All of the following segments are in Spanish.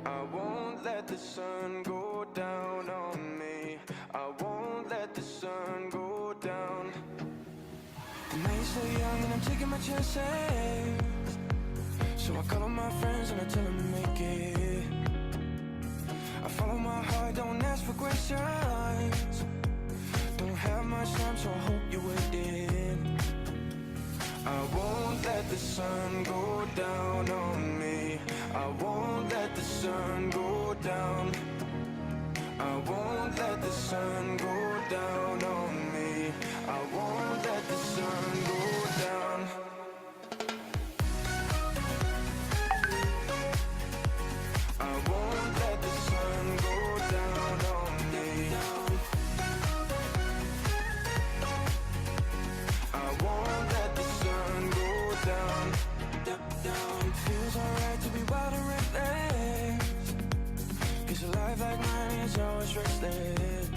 I won't let the sun go down on me. I won't let the sun go down. The night's so young and I'm taking my chances. So I call on my friends and I tell them to make it. I follow my heart, don't ask for questions. Don't have much time, so I hope you're waiting. I won't let the sun go down on me. I won't let the sun go down. I won't let the sun go down on me. I won't let the sun go down. I won't let the sun go down on me. I won't let the sun go down. It feels alright to be wild and reckless, 'cause a life like mine is always restless.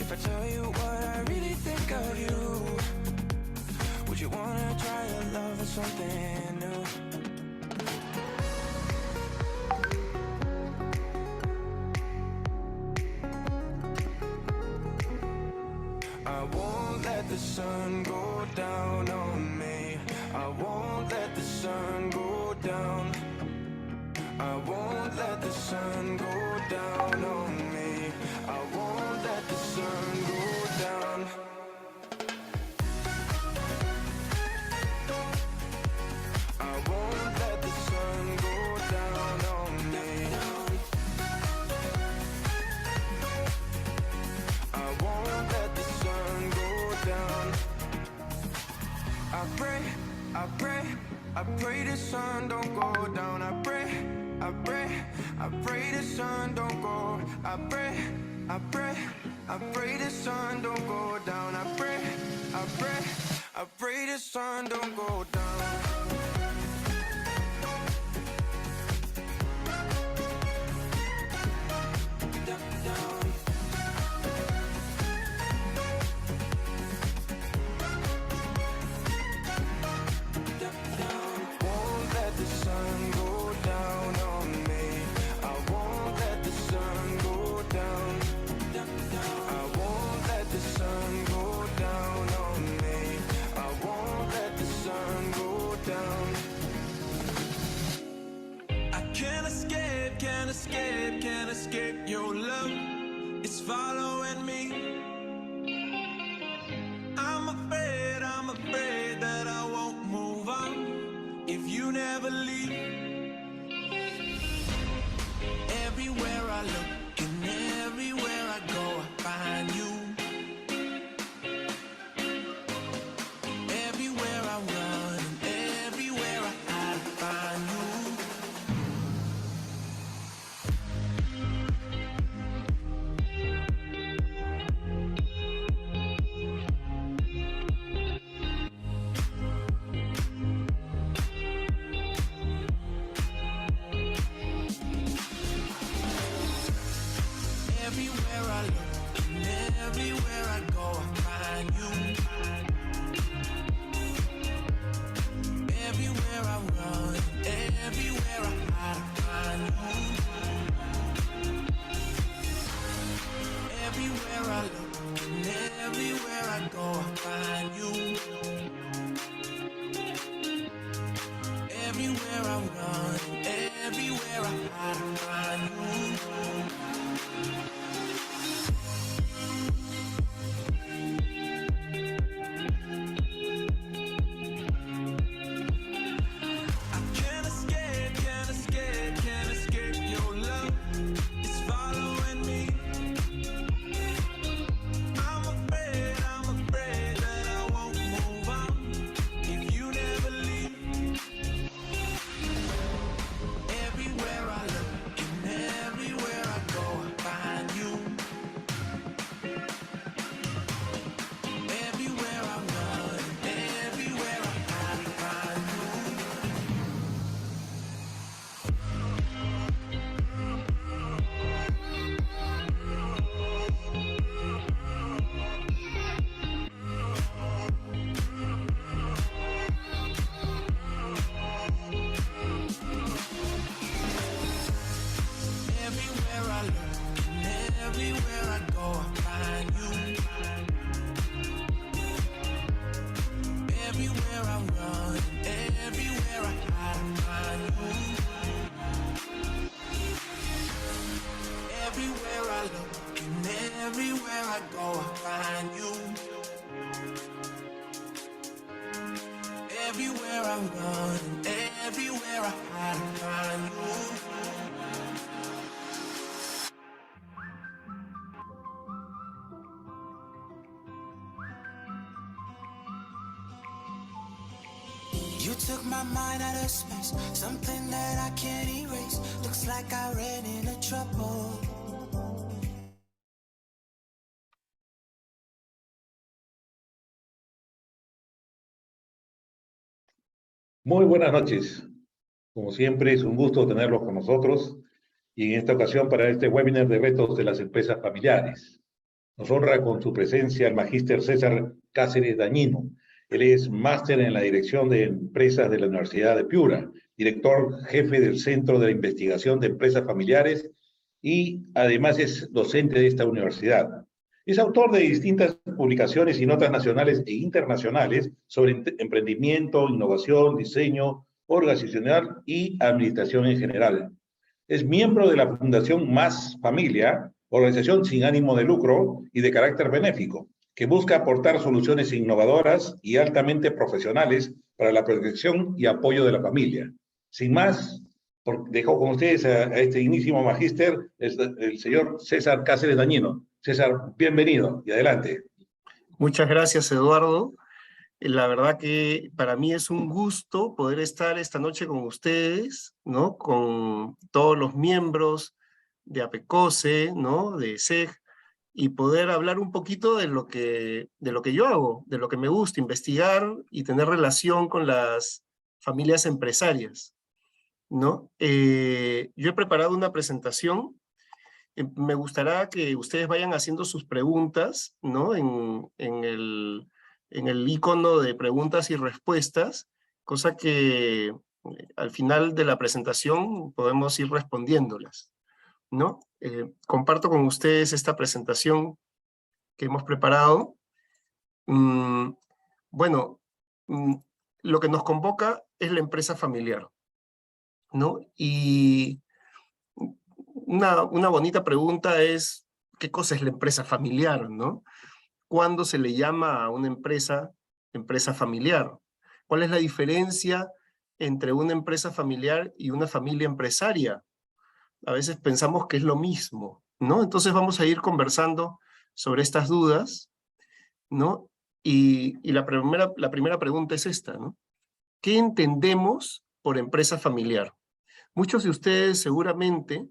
If I tell you what I really think of you, would you wanna try your love with something new? I won't let the sun go down on me. I won't let the sun go down. I won't let the sun go down on me. I won't let the sun go down. I won't let the sun go down on me. I won't let the sun go down. I pray the sun don't go down. I pray the sun don't go. I pray the sun don't go down. I pray the sun don't go down. Can't escape your love. It's following me. I'm afraid that I won't move on if you never leave. Everywhere I look and everywhere I go, I find you. Everywhere I run and everywhere I hide, I find you. Everywhere I look and everywhere I go, I find you. Everywhere I run, everywhere I hide, I find you. Everywhere I look and everywhere I go, I find you. Everywhere I run, everywhere I hide, I find you. Everywhere I look and everywhere I go, I find you. Everywhere I run and everywhere I hide, I find you. Everywhere I look and everywhere I go, I find you. Everywhere I run and everywhere I hide, I find you. You took my mind out of space, something that I can't erase. Looks like I ran into trouble. Muy buenas noches. Como siempre, es un gusto tenerlos con nosotros y en esta ocasión para este webinar de retos de las empresas familiares. Nos honra con su presencia el magíster César Cáceres Dañino. Él es máster en la Dirección de Empresas de la Universidad de Piura, director jefe del Centro de Investigación de Empresas Familiares y además es docente de esta universidad. Es autor de distintas publicaciones y notas nacionales e internacionales sobre emprendimiento, innovación, diseño organizacional y administración en general. Es miembro de la Fundación Más Familia, organización sin ánimo de lucro y de carácter benéfico, que busca aportar soluciones innovadoras y altamente profesionales para la protección y apoyo de la familia. Sin más, dejo con ustedes a este dignísimo magíster, el señor César Cáceres Dañino. César, bienvenido y adelante. Muchas gracias, Eduardo. La verdad que para mí es un gusto poder estar esta noche con ustedes, ¿no? Con todos los miembros de APECOSE, ¿no? De SEG, y poder hablar un poquito de lo que yo hago, de lo que me gusta, investigar y tener relación con las familias empresarias, ¿no? Yo he preparado una presentación. Me gustaría que ustedes vayan haciendo sus preguntas, ¿no? En el icono de preguntas y respuestas, cosa que al final de la presentación podemos ir respondiéndolas, ¿no? Comparto con ustedes esta presentación que hemos preparado. Bueno, lo que nos convoca es la empresa familiar, ¿no? Y una bonita pregunta es, ¿qué cosa es la empresa familiar, no? ¿Cuándo se le llama a una empresa familiar? ¿Cuál es la diferencia entre una empresa familiar y una familia empresaria? A veces pensamos que es lo mismo, ¿no? Entonces vamos a ir conversando sobre estas dudas, ¿no? Y la primera pregunta es esta, ¿no? ¿Qué entendemos por empresa familiar? Muchos de ustedes seguramente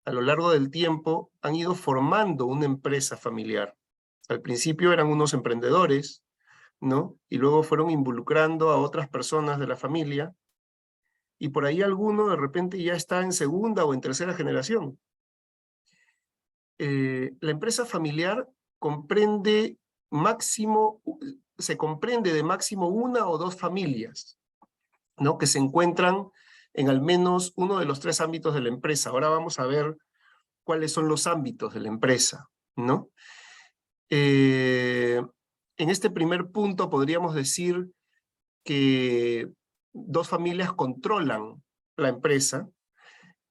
a lo largo del tiempo han ido formando una empresa familiar. Al principio eran unos emprendedores, ¿no? Y luego fueron involucrando a otras personas de la familia, y por ahí alguno de repente ya está en segunda o en tercera generación. La empresa familiar se comprende de máximo una o dos familias, ¿no? Que se encuentran en al menos uno de los tres ámbitos de la empresa. Ahora vamos a ver cuáles son los ámbitos de la empresa, ¿no? En este primer punto podríamos decir que dos familias controlan la empresa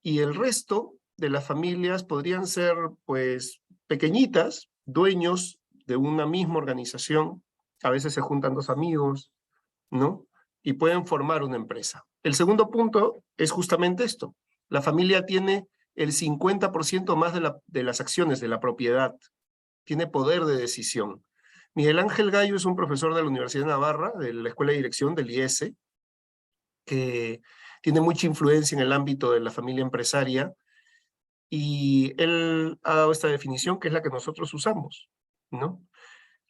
y el resto de las familias podrían ser, pues, pequeñitas, dueños de una misma organización. A veces se juntan dos amigos, ¿no? Y pueden formar una empresa. El segundo punto es justamente esto. La familia tiene el 50% más de las acciones de la propiedad. Tiene poder de decisión. Miguel Ángel Gallo es un profesor de la Universidad de Navarra, de la Escuela de Dirección del IESE, que tiene mucha influencia en el ámbito de la familia empresaria, y él ha dado esta definición que es la que nosotros usamos, ¿no?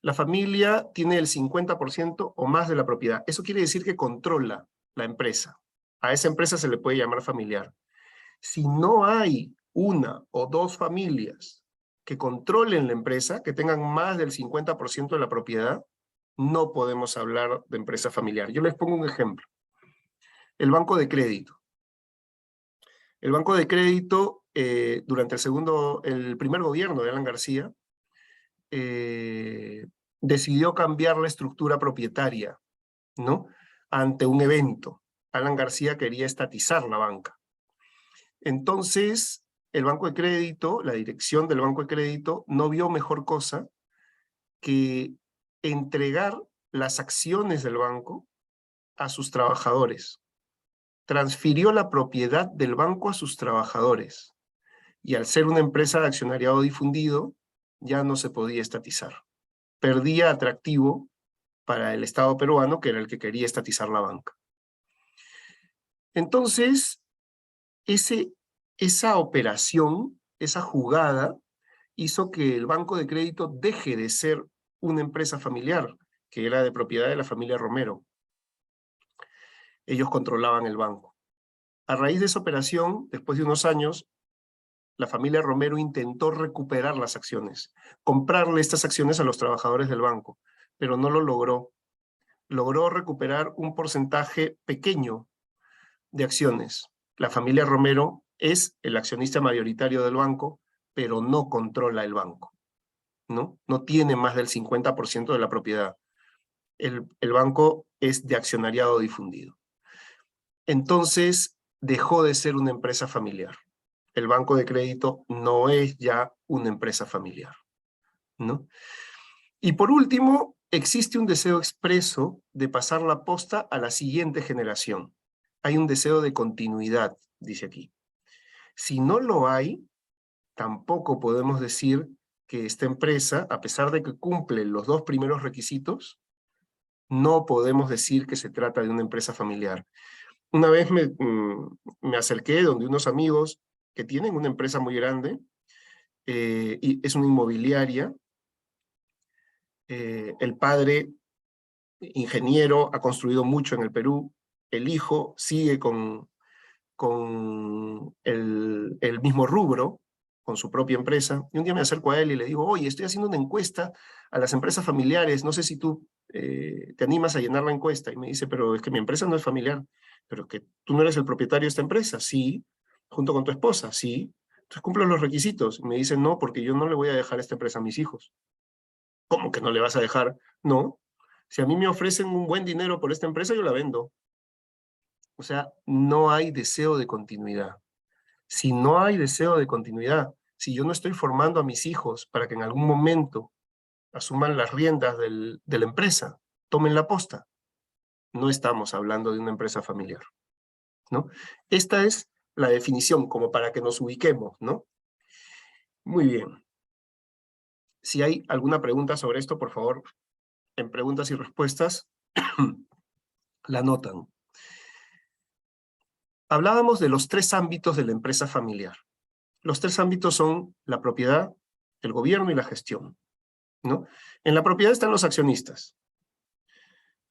La familia tiene el 50% o más de la propiedad. Eso quiere decir que controla la empresa. A esa empresa se le puede llamar familiar. Si no hay una o dos familias que controlen la empresa, que tengan más del 50% de la propiedad, no podemos hablar de empresa familiar. Yo les pongo un ejemplo. El banco de crédito. El banco de crédito durante el primer gobierno de Alan García, decidió cambiar la estructura propietaria, ¿no? Ante un evento. Alan García quería estatizar la banca. Entonces, el Banco de Crédito, la dirección del Banco de Crédito, no vio mejor cosa que entregar las acciones del banco a sus trabajadores. Transfirió la propiedad del banco a sus trabajadores. Y al ser una empresa de accionariado difundido, ya no se podía estatizar. Perdía atractivo para el Estado peruano, que era el que quería estatizar la banca. Entonces, esa operación, esa jugada, hizo que el Banco de Crédito deje de ser una empresa familiar, que era de propiedad de la familia Romero. Ellos controlaban el banco. A raíz de esa operación, después de unos años, la familia Romero intentó recuperar las acciones, comprarle estas acciones a los trabajadores del banco, pero no lo logró. Logró recuperar un porcentaje pequeño de acciones. La familia Romero es el accionista mayoritario del banco, pero no controla el banco, ¿no? No tiene más del 50% de la propiedad. El banco es de accionariado difundido. Entonces, dejó de ser una empresa familiar. El Banco de Crédito no es ya una empresa familiar, ¿no? Y por último, existe un deseo expreso de pasar la posta a la siguiente generación. Hay un deseo de continuidad, dice aquí. Si no lo hay, tampoco podemos decir que esta empresa, a pesar de que cumple los dos primeros requisitos, no podemos decir que se trata de una empresa familiar. Una vez me acerqué donde unos amigos que tienen una empresa muy grande, y es una inmobiliaria. El padre, ingeniero, ha construido mucho en el Perú. El hijo sigue con el mismo rubro, con su propia empresa. Y un día me acerco a él y le digo, oye, estoy haciendo una encuesta a las empresas familiares, no sé si tú te animas a llenar la encuesta. Y me dice, pero es que mi empresa no es familiar. Pero es que tú no eres el propietario de esta empresa. Sí. Junto con tu esposa. Sí. Entonces cumplo los requisitos. Y me dice, no, porque yo no le voy a dejar esta empresa a mis hijos. ¿Cómo que no le vas a dejar? No. Si a mí me ofrecen un buen dinero por esta empresa, yo la vendo. O sea, no hay deseo de continuidad. Si no hay deseo de continuidad, si yo no estoy formando a mis hijos para que en algún momento asuman las riendas de la empresa, tomen la posta, no estamos hablando de una empresa familiar, ¿no? Esta es la definición, como para que nos ubiquemos, ¿no? Muy bien. Si hay alguna pregunta sobre esto, por favor, en preguntas y respuestas, la anotan. Hablábamos de los 3 ámbitos de la empresa familiar. Los 3 ámbitos son la propiedad, el gobierno y la gestión, ¿no? En la propiedad están los accionistas.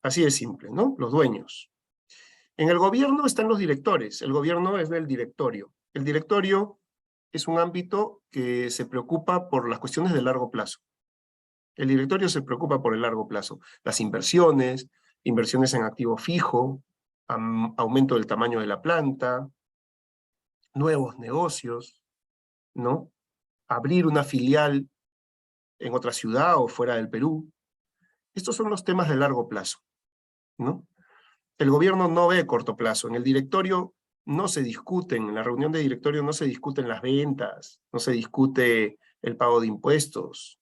Así de simple, ¿no? Los dueños. En el gobierno están los directores. El gobierno es del directorio. El directorio es un ámbito que se preocupa por las cuestiones de largo plazo. El directorio se preocupa por el largo plazo. Las inversiones, inversiones en activo fijo, aumento del tamaño de la planta, nuevos negocios, ¿no? Abrir una filial en otra ciudad o fuera del Perú. Estos son los temas de largo plazo, ¿no? El gobierno no ve corto plazo. En el directorio no se discuten, en la reunión de directorio no se discuten las ventas, no se discute el pago de impuestos.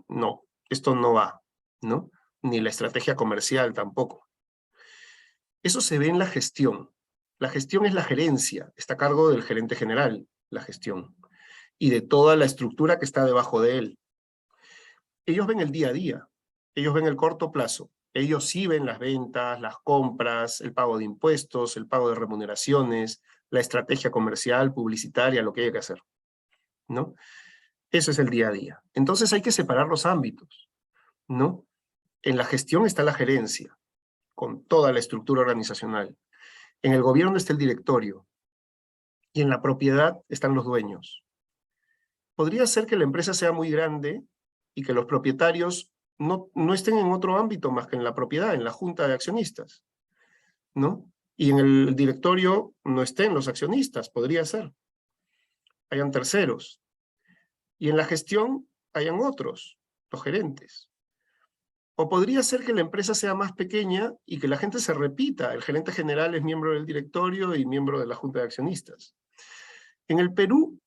No, esto no va, ¿no? Ni la estrategia comercial tampoco. Eso se ve en la gestión. La gestión es la gerencia, está a cargo del gerente general, la gestión, y de toda la estructura que está debajo de él. Ellos ven el día a día, ellos ven el corto plazo, ellos sí ven las ventas, las compras, el pago de impuestos, el pago de remuneraciones, la estrategia comercial, publicitaria, lo que haya que hacer, ¿no? Eso es el día a día. Entonces hay que separar los ámbitos, ¿no? En la gestión está la gerencia, con toda la estructura organizacional. En el gobierno está el directorio, y en la propiedad están los dueños. Podría ser que la empresa sea muy grande y que los propietarios no estén en otro ámbito más que en la propiedad, en la junta de accionistas, ¿no? Y en el directorio no estén los accionistas, podría ser. hayan terceros. Y en la gestión hayan otros, los gerentes. O podría ser que la empresa sea más pequeña y que la gente se repita. El gerente general es miembro del directorio y miembro de la junta de accionistas. En el Perú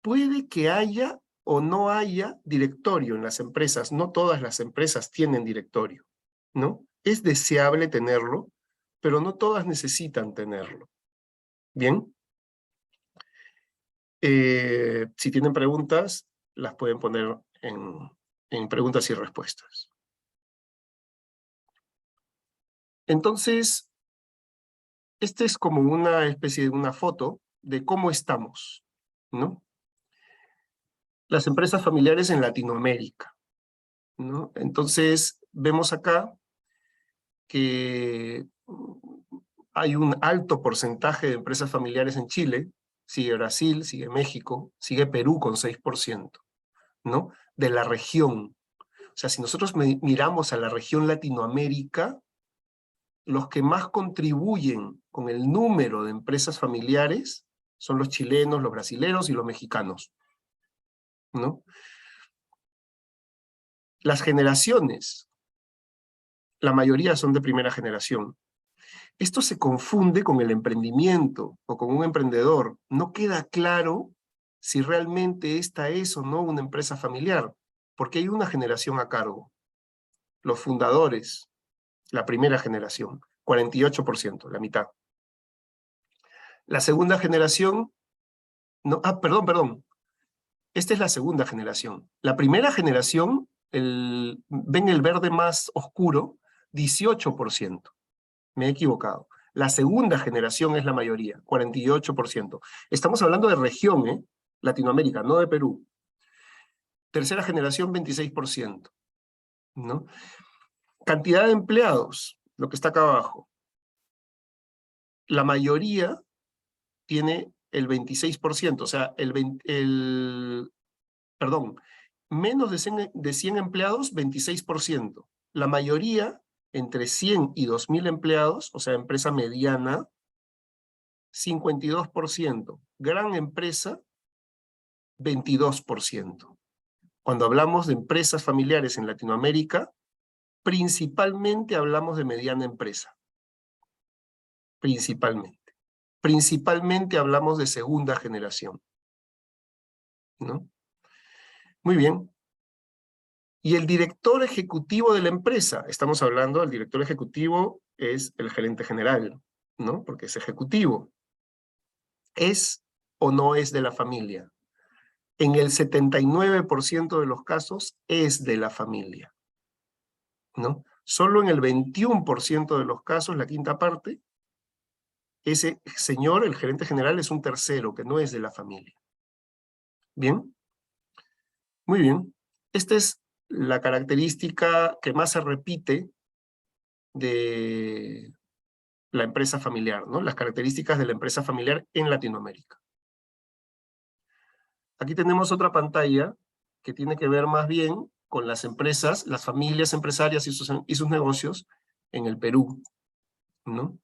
puede que haya o no haya directorio en las empresas. No todas las empresas tienen directorio, ¿no? Es deseable tenerlo, pero no todas necesitan tenerlo. ¿Bien? Si tienen preguntas, las pueden poner en preguntas y respuestas. Entonces, esta es como una especie de una foto de cómo estamos, ¿no? Las empresas familiares en Latinoamérica, ¿no? Entonces, vemos acá que hay un alto porcentaje de empresas familiares en Chile, sigue Brasil, sigue México, sigue Perú con 6%, ¿no? De la región. O sea, si nosotros miramos a la región Latinoamérica, los que más contribuyen con el número de empresas familiares son los chilenos, los brasileños y los mexicanos, ¿no? Las generaciones, la mayoría son de primera generación. Esto se confunde con el emprendimiento o con un emprendedor. No queda claro si realmente esta es o no una empresa familiar, porque hay una generación a cargo. Los fundadores, la primera generación, 48%, la mitad. La segunda generación, no, perdón. Esta es la segunda generación. La primera generación, ven el verde más oscuro, 18%. Me he equivocado. La segunda generación es la mayoría, 48%. Estamos hablando de región, ¿eh? Latinoamérica, no de Perú. Tercera generación, 26%, ¿no? Cantidad de empleados, lo que está acá abajo. La mayoría tiene el 26%, o sea, menos de 100 empleados, 26%. La mayoría, entre 100 y 2.000 empleados, o sea, empresa mediana, 52%. Gran empresa, 22%. Cuando hablamos de empresas familiares en Latinoamérica, principalmente hablamos de mediana empresa. Principalmente. Principalmente hablamos de segunda generación, ¿no? Muy bien. Y el director ejecutivo de la empresa, estamos hablando, el director ejecutivo es el gerente general, ¿no? Porque es ejecutivo. ¿Es o no es de la familia? En el 79% de los casos es de la familia, ¿no? Solo en el 21% de los casos, la quinta parte, ese señor, el gerente general, es un tercero que no es de la familia. ¿Bien? Muy bien. Esta es la característica que más se repite de la empresa familiar, ¿no? Las características de la empresa familiar en Latinoamérica. Aquí tenemos otra pantalla que tiene que ver más bien con las empresas, las familias empresarias y sus negocios en el Perú, ¿no?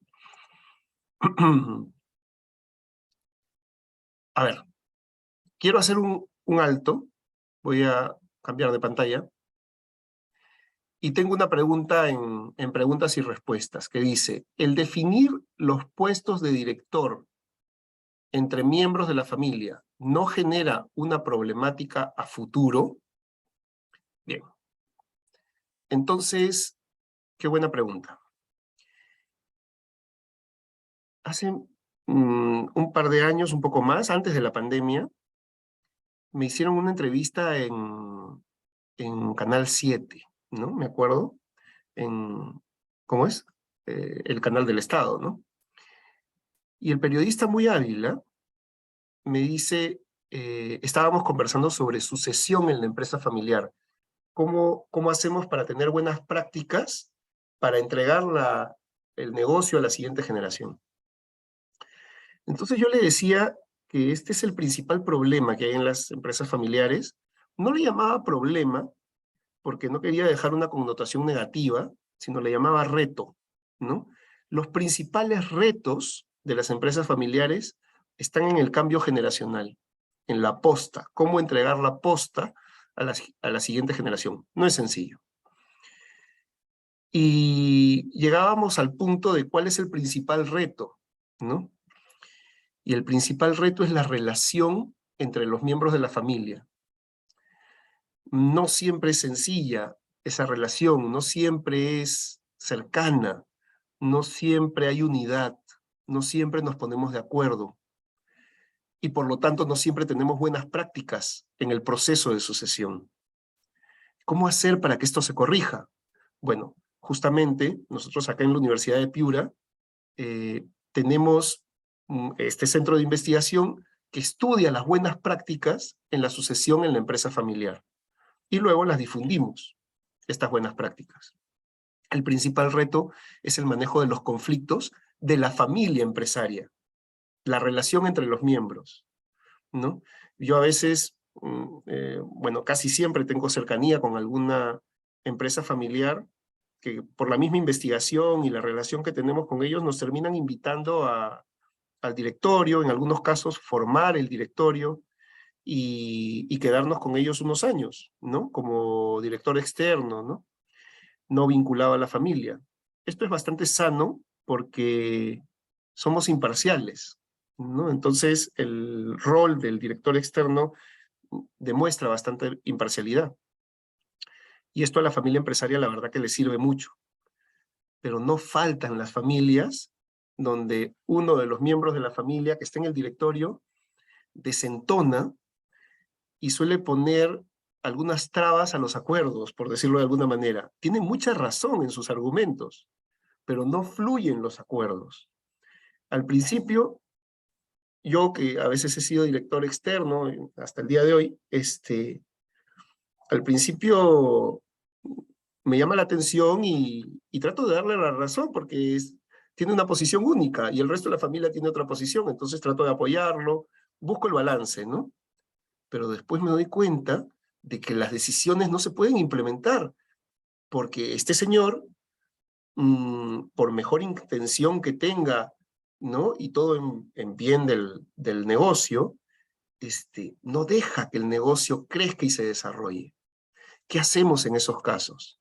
A ver, quiero hacer un alto, voy a cambiar de pantalla, y tengo una pregunta en preguntas y respuestas, que dice, el definir los puestos de director entre miembros de la familia no genera una problemática a futuro. Bien. Entonces, qué buena pregunta. Hace un par de años, un poco más, antes de la pandemia, me hicieron una entrevista en Canal 7, ¿no? Me acuerdo, ¿cómo es? El canal del Estado, ¿no? Y el periodista muy hábil, ¿eh? Me dice, estábamos conversando sobre sucesión en la empresa familiar. ¿Cómo hacemos para tener buenas prácticas para entregar el negocio a la siguiente generación? Entonces yo le decía que este es el principal problema que hay en las empresas familiares. No le llamaba problema porque no quería dejar una connotación negativa, sino le llamaba reto, ¿no? Los principales retos de las empresas familiares están en el cambio generacional. en la posta, cómo entregar la posta a la siguiente generación. No es sencillo. Y llegábamos al punto de cuál es el principal reto, ¿no? Y el principal reto es la relación entre los miembros de la familia. No siempre es sencilla esa relación, no siempre es cercana, no siempre hay unidad, no siempre nos ponemos de acuerdo. Y por lo tanto no siempre tenemos buenas prácticas en el proceso de sucesión. ¿Cómo hacer para que esto se corrija? Bueno, justamente nosotros acá en la Universidad de Piura tenemos este centro de investigación que estudia las buenas prácticas en la sucesión en la empresa familiar. Y luego las difundimos, estas buenas prácticas. El principal reto es el manejo de los conflictos de la familia empresaria, la relación entre los miembros, ¿no? Yo a veces, bueno, casi siempre tengo cercanía con alguna empresa familiar que por la misma investigación y la relación que tenemos con ellos nos terminan invitando al directorio, en algunos casos formar el directorio y quedarnos con ellos unos años, ¿no? Como director externo, ¿no? No vinculado a la familia. Esto es bastante sano porque somos imparciales, ¿no? Entonces el rol del director externo demuestra bastante imparcialidad. Y esto a la familia empresaria la verdad que le sirve mucho. Pero no faltan las familias donde uno de los miembros de la familia que está en el directorio desentona y suele poner algunas trabas a los acuerdos, por decirlo de alguna manera. Tiene mucha razón en sus argumentos, pero no fluyen los acuerdos. Al principio, yo que a veces he sido director externo, hasta el día de hoy, al principio me llama la atención y trato de darle la razón porque tiene una posición única y el resto de la familia tiene otra posición, entonces trato de apoyarlo, busco el balance, ¿no? Pero después me doy cuenta de que las decisiones no se pueden implementar porque este señor, por mejor intención que tenga, ¿no? Y todo en bien del negocio, no deja que el negocio crezca y se desarrolle. ¿Qué hacemos en esos casos?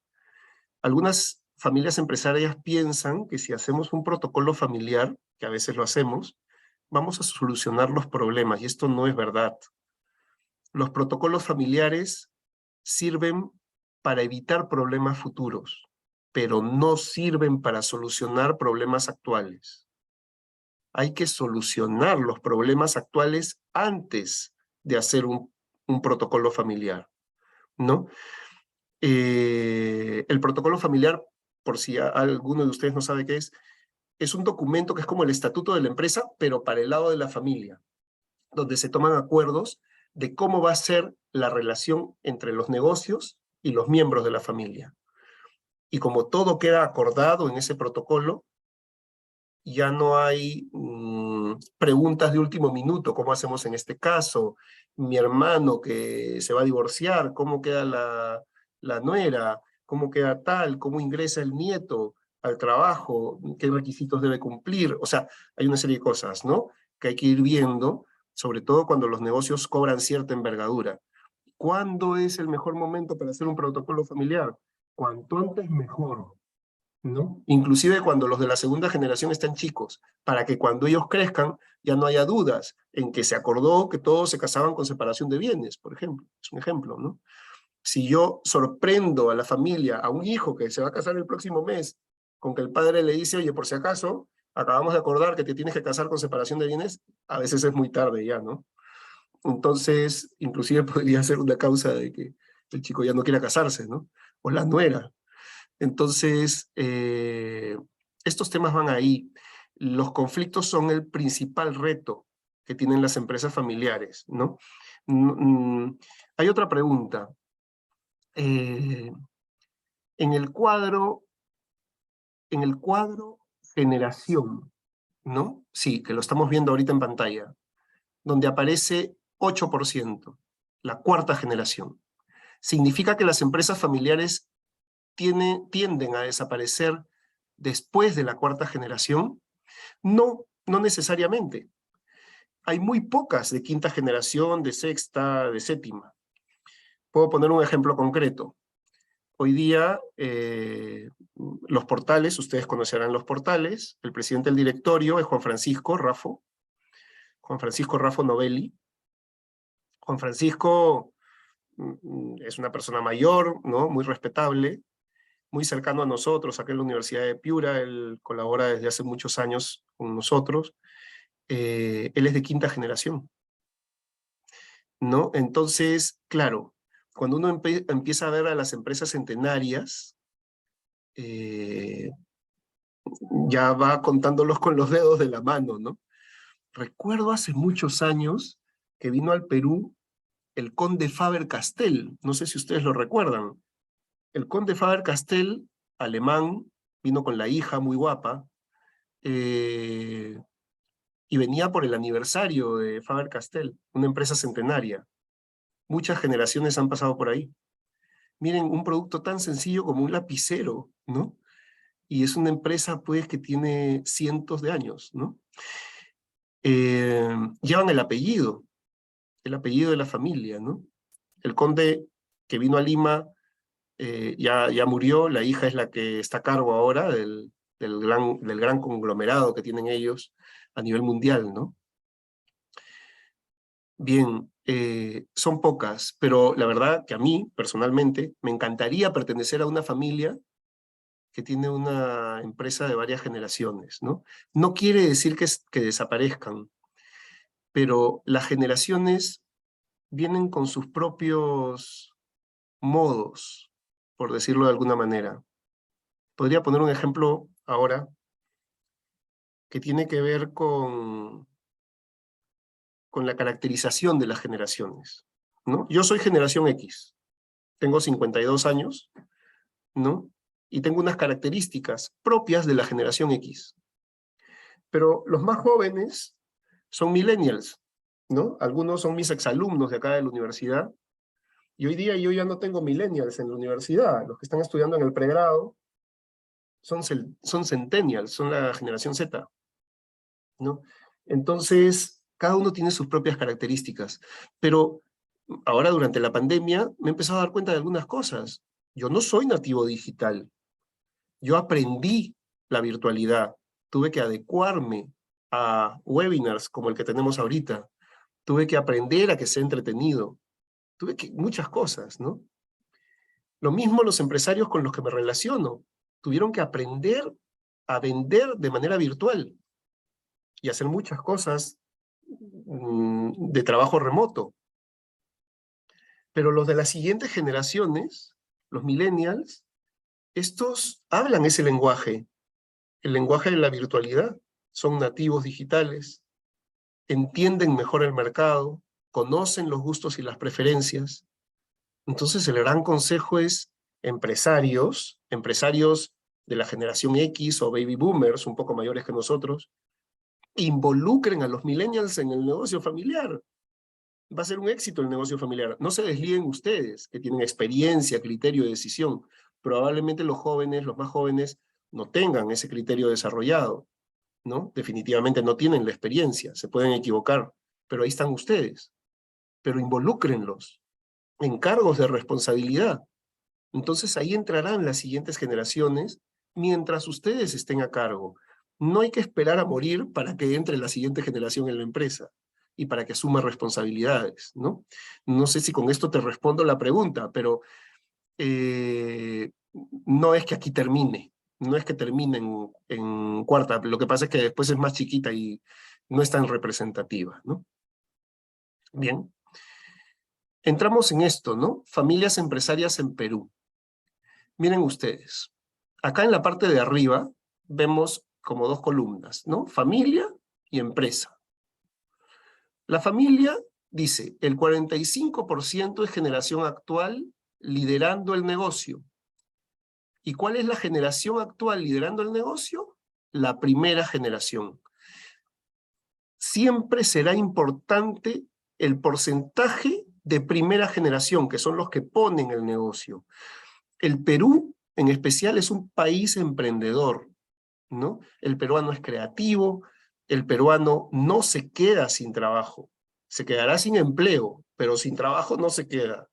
Algunas familias empresarias piensan que si hacemos un protocolo familiar, que a veces lo hacemos, vamos a solucionar los problemas, y esto no es verdad. Los protocolos familiares sirven para evitar problemas futuros, pero no sirven para solucionar problemas actuales. Hay que solucionar los problemas actuales antes de hacer un protocolo familiar, ¿no? El protocolo familiar, por si alguno de ustedes no sabe qué es un documento que es como el estatuto de la empresa, pero para el lado de la familia, donde se toman acuerdos de cómo va a ser la relación entre los negocios y los miembros de la familia. Y como todo queda acordado en ese protocolo, ya no hay preguntas de último minuto, ¿cómo hacemos en este caso? Mi hermano que se va a divorciar, ¿cómo queda la nuera? ¿Cómo queda tal? ¿Cómo ingresa el nieto al trabajo? ¿Qué requisitos debe cumplir? O sea, hay una serie de cosas, ¿no? Que hay que ir viendo, sobre todo cuando los negocios cobran cierta envergadura. ¿Cuándo es el mejor momento para hacer un protocolo familiar? Cuanto antes mejor, ¿no? Inclusive cuando los de la segunda generación están chicos, para que cuando ellos crezcan ya no haya dudas en que se acordó que todos se casaban con separación de bienes, por ejemplo. Es un ejemplo, ¿no? Si yo sorprendo a la familia, a un hijo que se va a casar el próximo mes, con que el padre le dice, oye, por si acaso, acabamos de acordar que te tienes que casar con separación de bienes, a veces es muy tarde ya, ¿no? Entonces, inclusive podría ser una causa de que el chico ya no quiera casarse, ¿no? O la nuera. Entonces, estos temas van ahí. Los conflictos son el principal reto que tienen las empresas familiares, ¿no? Hay otra pregunta. En el cuadro generación, ¿no? Sí, que lo estamos viendo ahorita en pantalla, donde aparece 8%, la cuarta generación. ¿Significa que las empresas familiares tienden a desaparecer después de la cuarta generación? No, no necesariamente. hay muy pocas de quinta generación, de sexta, de séptima. Puedo poner un ejemplo concreto. Hoy día, los portales, ustedes conocerán los portales, el presidente del directorio es Juan Francisco Raffo Novelli. Juan Francisco es una persona mayor, ¿no? Muy respetable, muy cercano a nosotros, acá en la Universidad de Piura, él colabora desde hace muchos años con nosotros. Él es de quinta generación, ¿no? Entonces, claro, cuando uno empieza a ver a las empresas centenarias, ya va contándolos con los dedos de la mano, ¿no? Recuerdo hace muchos años que vino al Perú el conde Faber-Castell, no sé si ustedes lo recuerdan. El conde Faber-Castell, alemán, vino con la hija muy guapa, y venía por el aniversario de Faber-Castell, una empresa centenaria. Muchas generaciones han pasado por ahí. Miren, un producto tan sencillo como un lapicero, ¿no? Y es una empresa, pues, que tiene cientos de años, ¿no? Llevan el apellido de la familia, ¿no? El conde que vino a Lima ya murió, la hija es la que está a cargo ahora del gran conglomerado que tienen ellos a nivel mundial, ¿no? Bien, son pocas, pero la verdad que a mí, personalmente, me encantaría pertenecer a una familia que tiene una empresa de varias generaciones, ¿no? No quiere decir que desaparezcan, pero las generaciones vienen con sus propios modos, por decirlo de alguna manera. Podría poner un ejemplo ahora que tiene que ver con la caracterización de las generaciones, ¿no? Yo soy generación X, tengo 52 años, ¿no? Y tengo unas características propias de la generación X. Pero los más jóvenes son millennials, ¿no? Algunos son mis exalumnos de acá de la universidad, y hoy día yo ya no tengo millennials en la universidad. Los que están estudiando en el pregrado son centennials, son la generación Z, ¿no? Entonces, cada uno tiene sus propias características, pero ahora durante la pandemia me he empezado a dar cuenta de algunas cosas. Yo no soy nativo digital, yo aprendí la virtualidad, tuve que adecuarme a webinars como el que tenemos ahorita, tuve que aprender a que sea entretenido, muchas cosas, ¿no? Lo mismo los empresarios con los que me relaciono, tuvieron que aprender a vender de manera virtual y hacer muchas cosas de trabajo remoto. Pero los de las siguientes generaciones, los millennials, estos hablan ese lenguaje, el lenguaje de la virtualidad. Son nativos digitales, entienden mejor el mercado, conocen los gustos y las preferencias. Entonces el gran consejo es empresarios de la generación X o baby boomers, un poco mayores que nosotros, involucren a los millennials en el negocio familiar. Va a ser un éxito el negocio familiar. No se desliguen ustedes, que tienen experiencia, criterio de decisión. Probablemente los jóvenes, los más jóvenes, no tengan ese criterio desarrollado, ¿no? Definitivamente no tienen la experiencia, se pueden equivocar, pero ahí están ustedes. Pero involúcrenlos en cargos de responsabilidad. Entonces ahí entrarán las siguientes generaciones mientras ustedes estén a cargo. No hay que esperar a morir para que entre la siguiente generación en la empresa y para que asuma responsabilidades, ¿no? No sé si con esto te respondo la pregunta, pero no es que aquí termine, no es que termine en cuarta, lo que pasa es que después es más chiquita y no es tan representativa, ¿no? Bien. Entramos en esto, ¿no? Familias empresarias en Perú. Miren ustedes, acá en la parte de arriba vemos como dos columnas, ¿no? Familia y empresa. La familia dice, el 45% es generación actual liderando el negocio. ¿Y cuál es la generación actual liderando el negocio? La primera generación. Siempre será importante el porcentaje de primera generación, que son los que ponen el negocio. El Perú, en especial, es un país emprendedor, ¿no? El peruano es creativo, el peruano no se queda sin trabajo, se quedará sin empleo, pero sin trabajo no se queda.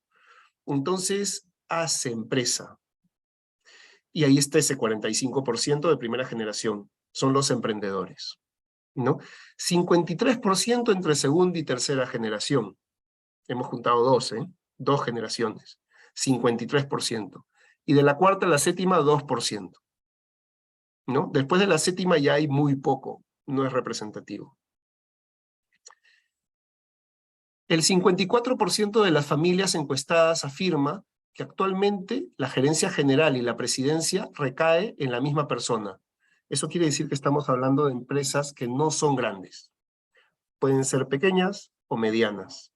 Entonces, hace empresa. Y ahí está ese 45% de primera generación, son los emprendedores, ¿no? 53% entre segunda y tercera generación. Hemos juntado dos generaciones, 53%. Y de la cuarta a la séptima, 2%, ¿no? Después de la séptima ya hay muy poco, no es representativo. El 54% de las familias encuestadas afirma que actualmente la gerencia general y la presidencia recae en la misma persona. Eso quiere decir que estamos hablando de empresas que no son grandes. Pueden ser pequeñas o medianas,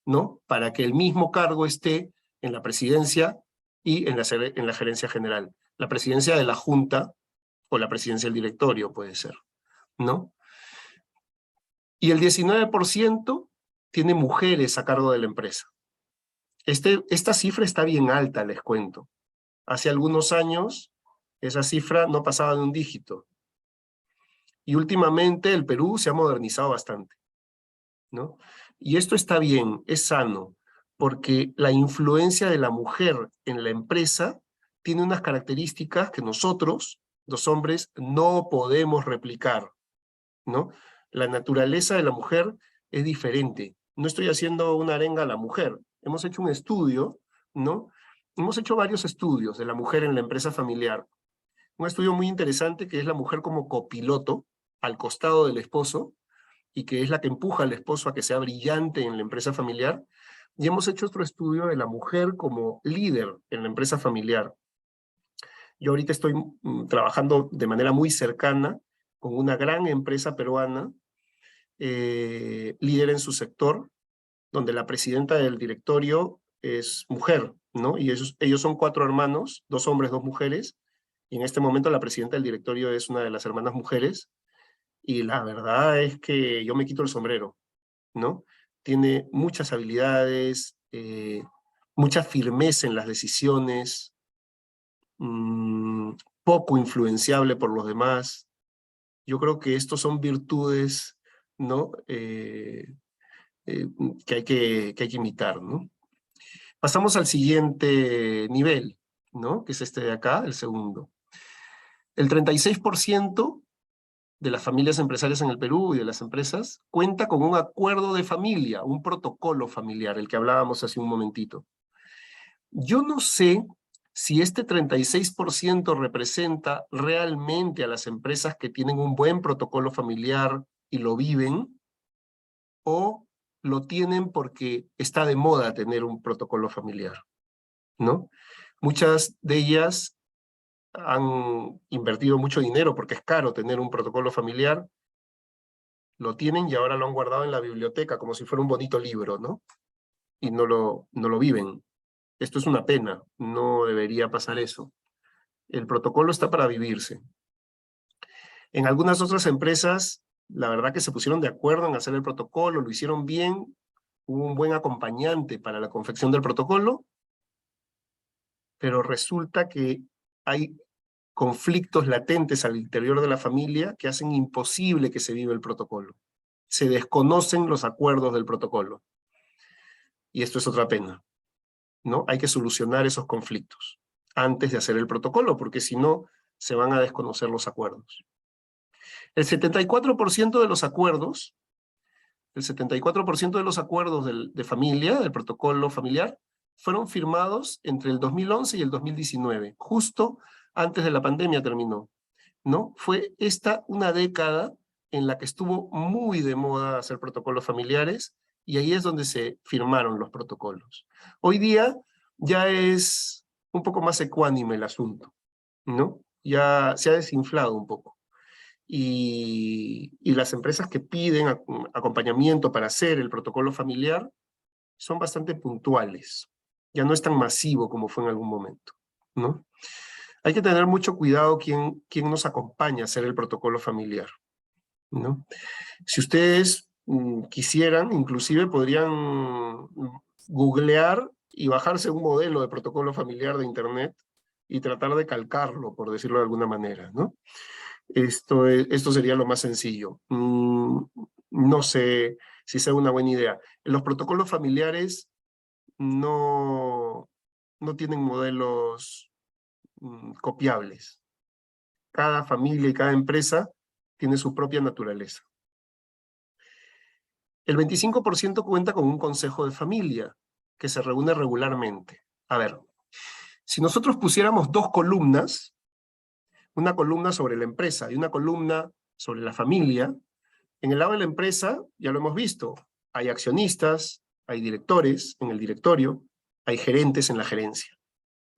¿no? Para que el mismo cargo esté en la presidencia y en la gerencia general. La presidencia de la junta o la presidencia del directorio puede ser, ¿no? Y el 19% tiene mujeres a cargo de la empresa. Esta cifra está bien alta, les cuento. Hace algunos años, esa cifra no pasaba de un dígito. Y últimamente el Perú se ha modernizado bastante, ¿no? Y esto está bien, es sano, porque la influencia de la mujer en la empresa tiene unas características que nosotros, los hombres, no podemos replicar, ¿no? La naturaleza de la mujer es diferente. No estoy haciendo una arenga a la mujer. Hemos hecho un estudio, ¿no? Hemos hecho varios estudios de la mujer en la empresa familiar. Un estudio muy interesante que es la mujer como copiloto al costado del esposo y que es la que empuja al esposo a que sea brillante en la empresa familiar. Y hemos hecho otro estudio de la mujer como líder en la empresa familiar. Yo ahorita estoy trabajando de manera muy cercana con una gran empresa peruana, líder en su sector, donde la presidenta del directorio es mujer, ¿no? Y ellos son 4 hermanos, 2 hombres, 2 mujeres, y en este momento la presidenta del directorio es una de las hermanas mujeres, y la verdad es que yo me quito el sombrero, ¿no? Tiene muchas habilidades, mucha firmeza en las decisiones, poco influenciable por los demás. Yo creo que estos son virtudes, ¿no? Que hay que imitar, ¿no? Pasamos al siguiente nivel, ¿no? Que es este de acá, el segundo. El 36% de las familias empresarias en el Perú y de las empresas cuenta con un acuerdo de familia, un protocolo familiar, el que hablábamos hace un momentito. Yo no sé si este 36% representa realmente a las empresas que tienen un buen protocolo familiar y lo viven, o lo tienen porque está de moda tener un protocolo familiar, ¿no? Muchas de ellas han invertido mucho dinero porque es caro tener un protocolo familiar, lo tienen y ahora lo han guardado en la biblioteca como si fuera un bonito libro, ¿no? Y no lo viven. Esto es una pena, no debería pasar eso. El protocolo está para vivirse. En algunas otras empresas, la verdad que se pusieron de acuerdo en hacer el protocolo, lo hicieron bien, hubo un buen acompañante para la confección del protocolo, pero resulta que hay conflictos latentes al interior de la familia que hacen imposible que se viva el protocolo. Se desconocen los acuerdos del protocolo. Y esto es otra pena, ¿no? Hay que solucionar esos conflictos antes de hacer el protocolo, porque si no, se van a desconocer los acuerdos. El 74% de los acuerdos, de familia, del protocolo familiar, fueron firmados entre el 2011 y el 2019, justo antes de la pandemia terminó, ¿no? Fue esta una década en la que estuvo muy de moda hacer protocolos familiares, y ahí es donde se firmaron los protocolos. Hoy día ya es un poco más ecuánime el asunto, ¿no? Ya se ha desinflado un poco. Y las empresas que piden acompañamiento para hacer el protocolo familiar son bastante puntuales. Ya no es tan masivo como fue en algún momento, ¿no? Hay que tener mucho cuidado quién nos acompaña a hacer el protocolo familiar, ¿no? Si ustedes quisieran, inclusive podrían googlear y bajarse un modelo de protocolo familiar de internet y tratar de calcarlo, por decirlo de alguna manera, ¿no? Esto sería lo más sencillo. No sé si sea una buena idea. Los protocolos familiares no tienen modelos copiables. Cada familia y cada empresa tiene su propia naturaleza. El 25% cuenta con un consejo de familia que se reúne regularmente. A ver, si nosotros pusiéramos dos columnas, una columna sobre la empresa y una columna sobre la familia, en el lado de la empresa, ya lo hemos visto, hay accionistas, hay directores en el directorio, hay gerentes en la gerencia,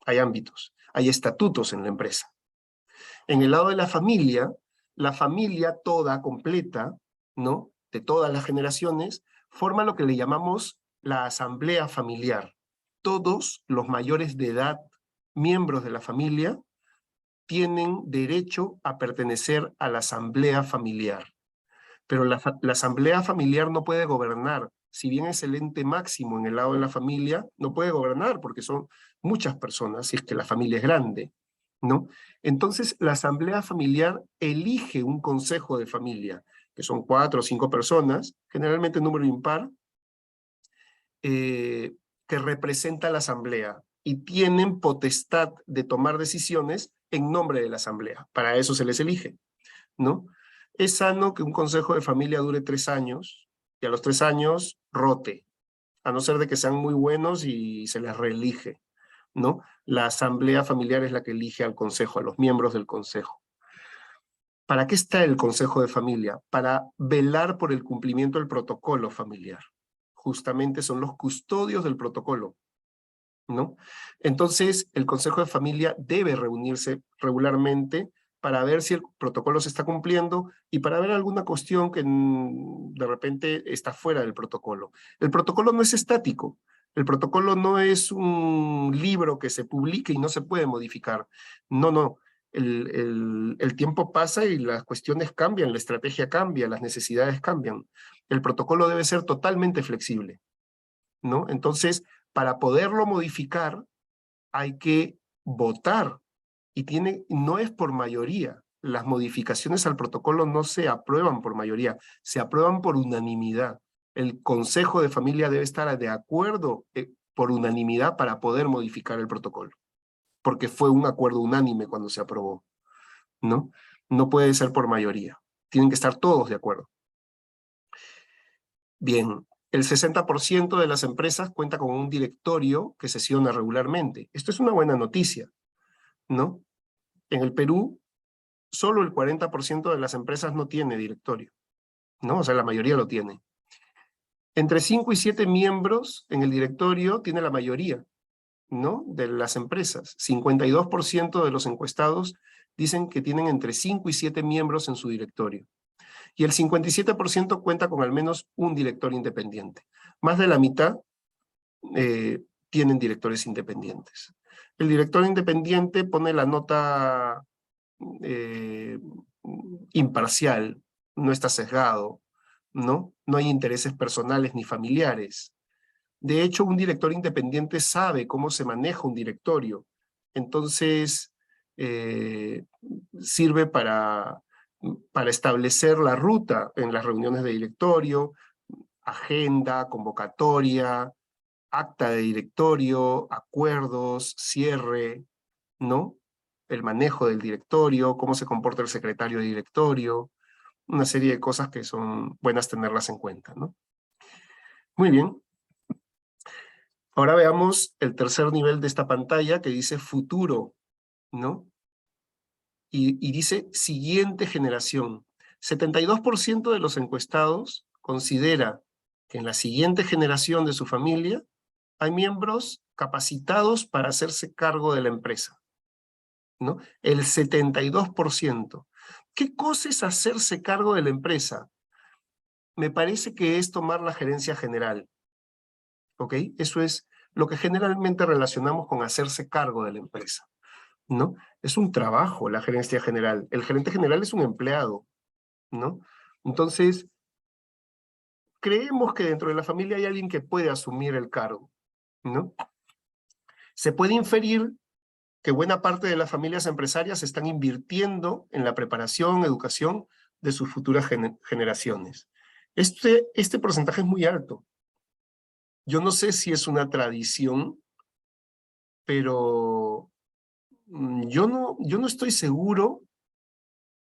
hay ámbitos, hay estatutos en la empresa. En el lado de la familia toda, completa, ¿no? De todas las generaciones, forma lo que le llamamos la asamblea familiar. Todos los mayores de edad, miembros de la familia, tienen derecho a pertenecer a la asamblea familiar. Pero la asamblea familiar no puede gobernar. Si bien es el ente máximo en el lado de la familia, no puede gobernar porque son muchas personas, si es que la familia es grande, ¿no? Entonces, la asamblea familiar elige un consejo de familia, que son 4 o 5 personas, generalmente número impar, que representa a la asamblea y tienen potestad de tomar decisiones en nombre de la asamblea. Para eso se les elige, ¿no? Es sano que un consejo de familia dure 3 años y a los 3 años rote, a no ser de que sean muy buenos y se les reelige, ¿no? La asamblea familiar es la que elige al consejo, a los miembros del consejo. ¿Para qué está el consejo de familia? Para velar por el cumplimiento del protocolo familiar. Justamente son los custodios del protocolo, ¿no? Entonces, el consejo de familia debe reunirse regularmente para ver si el protocolo se está cumpliendo y para ver alguna cuestión que de repente está fuera del protocolo. El protocolo no es estático. El protocolo no es un libro que se publique y no se puede modificar. No. El tiempo pasa y las cuestiones cambian, la estrategia cambia, las necesidades cambian. El protocolo debe ser totalmente flexible, ¿no? Entonces, para poderlo modificar, hay que votar y no es por mayoría. Las modificaciones al protocolo no se aprueban por mayoría, se aprueban por unanimidad. El Consejo de Familia debe estar de acuerdo por unanimidad para poder modificar el protocolo, porque fue un acuerdo unánime cuando se aprobó, ¿no? No puede ser por mayoría, tienen que estar todos de acuerdo. Bien, el 60% de las empresas cuenta con un directorio que sesiona regularmente. Esto es una buena noticia, ¿no? En el Perú, solo el 40% de las empresas no tiene directorio, ¿no? O sea, la mayoría lo tiene. Entre 5 y 7 miembros en el directorio tiene la mayoría, ¿no? De las empresas. 52% de los encuestados dicen que tienen entre 5 y 7 miembros en su directorio. Y el 57% cuenta con al menos un director independiente. Más de la mitad tienen directores independientes. El director independiente pone la nota imparcial, no está sesgado, ¿no? No hay intereses personales ni familiares. De hecho, un director independiente sabe cómo se maneja un directorio. Entonces, sirve para establecer la ruta en las reuniones de directorio, agenda, convocatoria, acta de directorio, acuerdos, cierre, ¿no? El manejo del directorio, cómo se comporta el secretario de directorio, una serie de cosas que son buenas tenerlas en cuenta, ¿no? Muy bien. Ahora veamos el tercer nivel de esta pantalla que dice futuro, ¿no? Y dice siguiente generación. 72% de los encuestados considera que en la siguiente generación de su familia hay miembros capacitados para hacerse cargo de la empresa, ¿no? El 72%. ¿Qué cosa es hacerse cargo de la empresa? Me parece que es tomar la gerencia general, ¿ok? Eso es lo que generalmente relacionamos con hacerse cargo de la empresa, ¿no? Es un trabajo la gerencia general. El gerente general es un empleado, ¿no? Entonces, creemos que dentro de la familia hay alguien que puede asumir el cargo, ¿no? Se puede inferir que buena parte de las familias empresarias están invirtiendo en la preparación, educación de sus futuras generaciones. Este porcentaje es muy alto. Yo no sé si es una tradición, pero yo no estoy seguro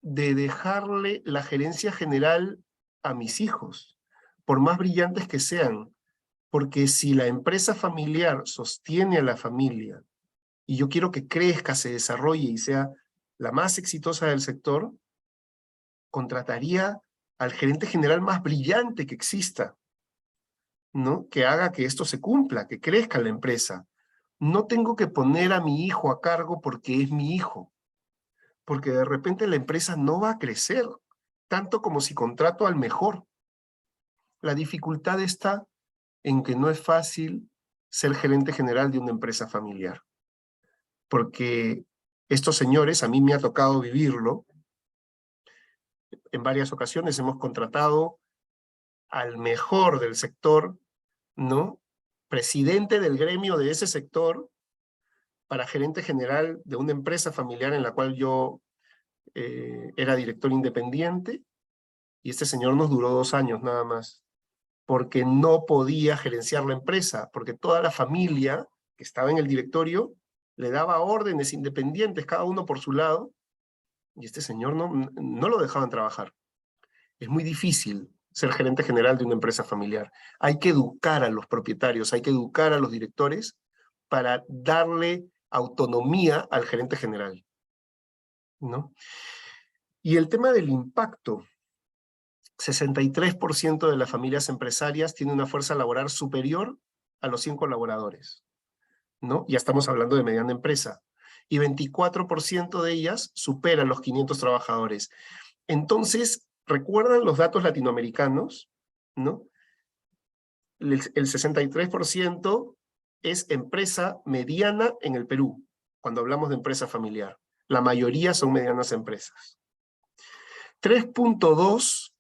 de dejarle la gerencia general a mis hijos, por más brillantes que sean, porque si la empresa familiar sostiene a la familia y yo quiero que crezca, se desarrolle y sea la más exitosa del sector, contrataría al gerente general más brillante que exista, ¿no? Que haga que esto se cumpla, que crezca la empresa. No tengo que poner a mi hijo a cargo porque es mi hijo, porque de repente la empresa no va a crecer, tanto como si contrato al mejor. La dificultad está en que no es fácil ser gerente general de una empresa familiar, porque estos señores, a mí me ha tocado vivirlo, en varias ocasiones hemos contratado al mejor del sector, ¿no? Presidente del gremio de ese sector, para gerente general de una empresa familiar en la cual yo era director independiente, y este señor nos duró 2 años nada más, porque no podía gerenciar la empresa, porque toda la familia que estaba en el directorio le daba órdenes independientes, cada uno por su lado, y este señor no lo dejaban trabajar. Es muy difícil ser gerente general de una empresa familiar. Hay que educar a los propietarios, hay que educar a los directores para darle autonomía al gerente general, ¿no? Y el tema del impacto. 63% de las familias empresarias tiene una fuerza laboral superior a los 100 colaboradores, ¿no? Ya estamos hablando de mediana empresa. Y 24% de ellas superan los 500 trabajadores. Entonces, ¿recuerdan los datos latinoamericanos? ¿No? El 63% es empresa mediana en el Perú, cuando hablamos de empresa familiar. La mayoría son medianas empresas. 3.2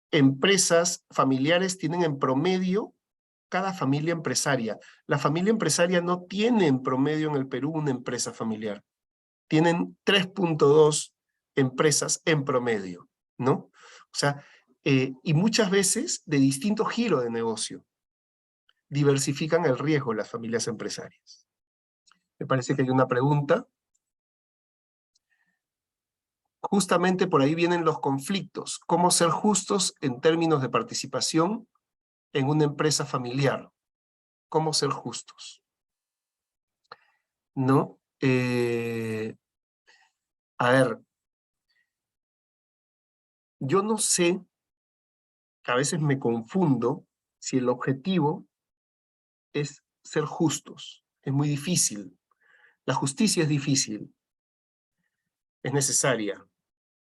empresas familiares tienen en promedio cada familia empresaria. La familia empresaria no tiene en promedio en el Perú una empresa familiar. Tienen 3.2 empresas en promedio, ¿no? O sea, y muchas veces de distinto giro de negocio. Diversifican el riesgo las familias empresarias. Me parece que hay una pregunta. Justamente por ahí vienen los conflictos. ¿Cómo ser justos en términos de participación en una empresa familiar? ¿Cómo ser justos? ¿No? A ver, yo no sé, a veces me confundo si el objetivo es ser justos. Es muy difícil. La justicia es difícil. Es necesaria,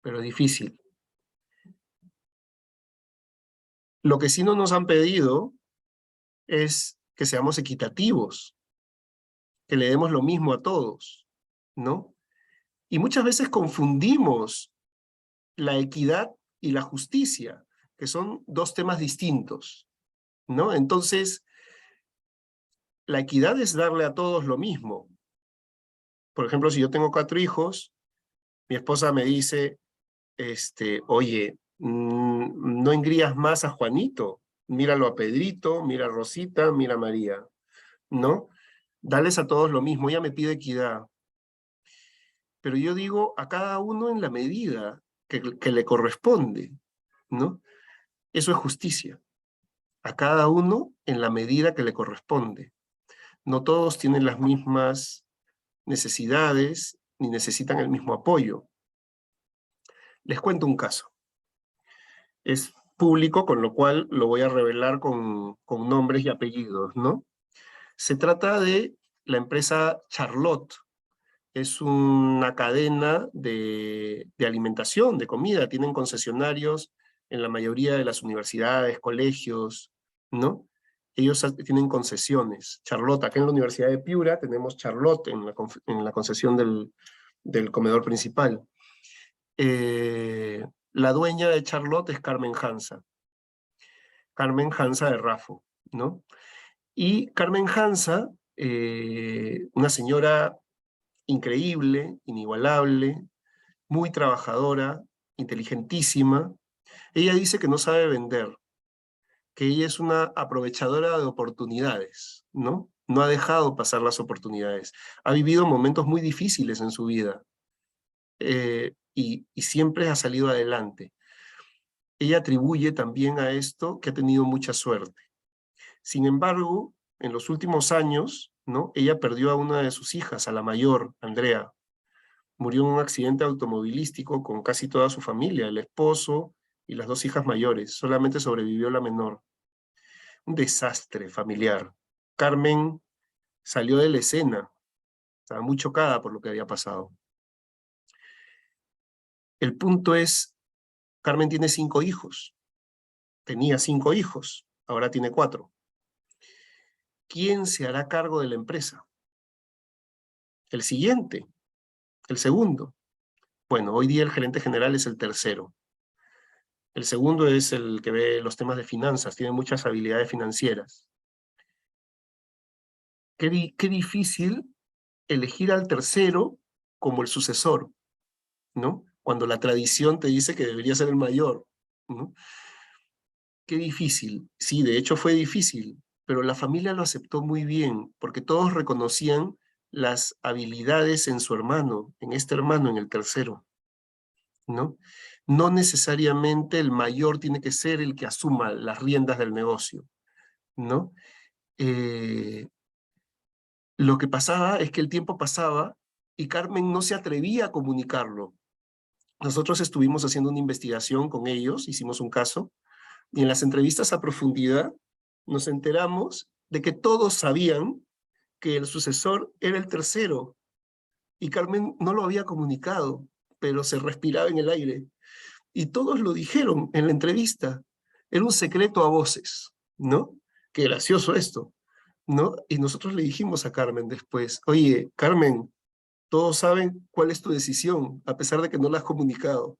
pero es difícil. Lo que sí no nos han pedido es que seamos equitativos, que le demos lo mismo a todos, ¿no? Y muchas veces confundimos la equidad y la justicia, que son dos temas distintos, ¿no? Entonces, la equidad es darle a todos lo mismo. Por ejemplo, si yo tengo 4 hijos, mi esposa me dice, oye, no engrías más a Juanito, míralo a Pedrito, mira a Rosita, mira a María, ¿no? Dales a todos lo mismo, ella me pide equidad. Pero yo digo a cada uno en la medida que le corresponde, ¿no? Eso es justicia. A cada uno en la medida que le corresponde. No todos tienen las mismas necesidades ni necesitan el mismo apoyo. Les cuento un caso. Es público, con lo cual lo voy a revelar con nombres y apellidos, ¿no? Se trata de la empresa Charlotte. Es una cadena de alimentación, de comida. Tienen concesionarios en la mayoría de las universidades, colegios, ¿no? Ellos tienen concesiones. Charlotte, acá en la Universidad de Piura tenemos Charlotte en la concesión del comedor principal. La dueña de Charlotte es Carmen Hansa. Carmen Hansa de Rafo, ¿no? Y Carmen Hansa, una señora increíble, inigualable, muy trabajadora, inteligentísima. Ella dice que no sabe vender, que ella es una aprovechadora de oportunidades, ¿no? No ha dejado pasar las oportunidades. Ha vivido momentos muy difíciles en su vida y siempre ha salido adelante. Ella atribuye también a esto que ha tenido mucha suerte. Sin embargo, en los últimos años, ¿no? Ella perdió a una de sus hijas, a la mayor, Andrea. Murió en un accidente automovilístico con casi toda su familia, el esposo y las dos hijas mayores. Solamente sobrevivió la menor. Un desastre familiar. Carmen salió de la escena. Estaba muy chocada por lo que había pasado. El punto es, Carmen tiene 5 hijos. Tenía 5 hijos, ahora tiene 4. ¿Quién se hará cargo de la empresa? El siguiente, el segundo. Bueno, hoy día el gerente general es el tercero. El segundo es el que ve los temas de finanzas, tiene muchas habilidades financieras. Qué difícil elegir al tercero como el sucesor, ¿no? Cuando la tradición te dice que debería ser el mayor, ¿no? Qué difícil. Sí, de hecho fue difícil, pero la familia lo aceptó muy bien, porque todos reconocían las habilidades en su hermano, en este hermano, en el tercero, ¿no? No necesariamente el mayor tiene que ser el que asuma las riendas del negocio, ¿no? Lo que pasaba es que el tiempo pasaba y Carmen no se atrevía a comunicarlo. Nosotros estuvimos haciendo una investigación con ellos, hicimos un caso, y en las entrevistas a profundidad nos enteramos de que todos sabían que el sucesor era el tercero, y Carmen no lo había comunicado, pero se respiraba en el aire. Y todos lo dijeron en la entrevista. Era un secreto a voces, ¿no? Qué gracioso esto, ¿no? Y nosotros le dijimos a Carmen después, oye, Carmen, todos saben cuál es tu decisión, a pesar de que no la has comunicado.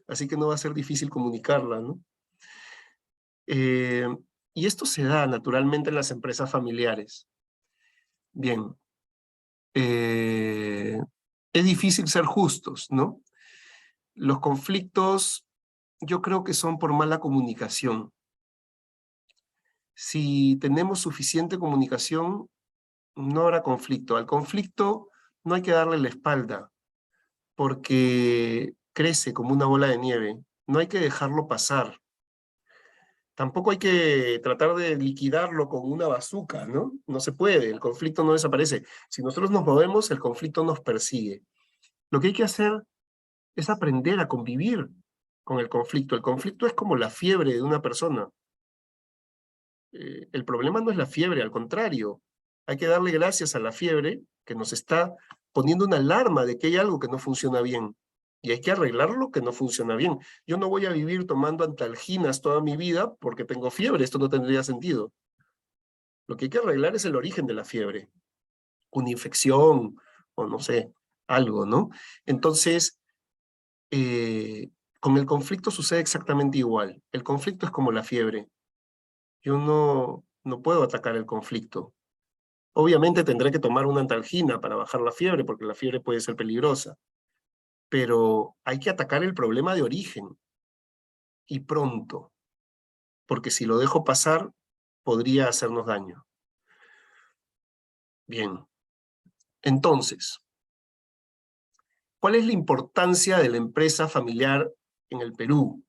Así que no va a ser difícil comunicarla, ¿no? Y esto se da naturalmente en las empresas familiares. Bien. Es difícil ser justos, ¿no? Los conflictos yo creo que son por mala comunicación. Si tenemos suficiente comunicación, no habrá conflicto. Al conflicto no hay que darle la espalda, porque crece como una bola de nieve. No hay que dejarlo pasar. Tampoco hay que tratar de liquidarlo con una bazuca, ¿no? No se puede, el conflicto no desaparece. Si nosotros nos movemos, el conflicto nos persigue. Lo que hay que hacer es aprender a convivir con el conflicto. El conflicto es como la fiebre de una persona. El problema no es la fiebre, al contrario. Hay que darle gracias a la fiebre que nos está poniendo una alarma de que hay algo que no funciona bien. Y hay que arreglar lo que no funciona bien. Yo no voy a vivir tomando antalginas toda mi vida porque tengo fiebre. Esto no tendría sentido. Lo que hay que arreglar es el origen de la fiebre. Una infección o no sé, algo, ¿no? Entonces, con el conflicto sucede exactamente igual. El conflicto es como la fiebre. Yo no puedo atacar el conflicto. Obviamente tendré que tomar una antalgina para bajar la fiebre, porque la fiebre puede ser peligrosa. Pero hay que atacar el problema de origen. Y pronto. Porque si lo dejo pasar, podría hacernos daño. Bien. Entonces, ¿cuál es la importancia de la empresa familiar en el Perú?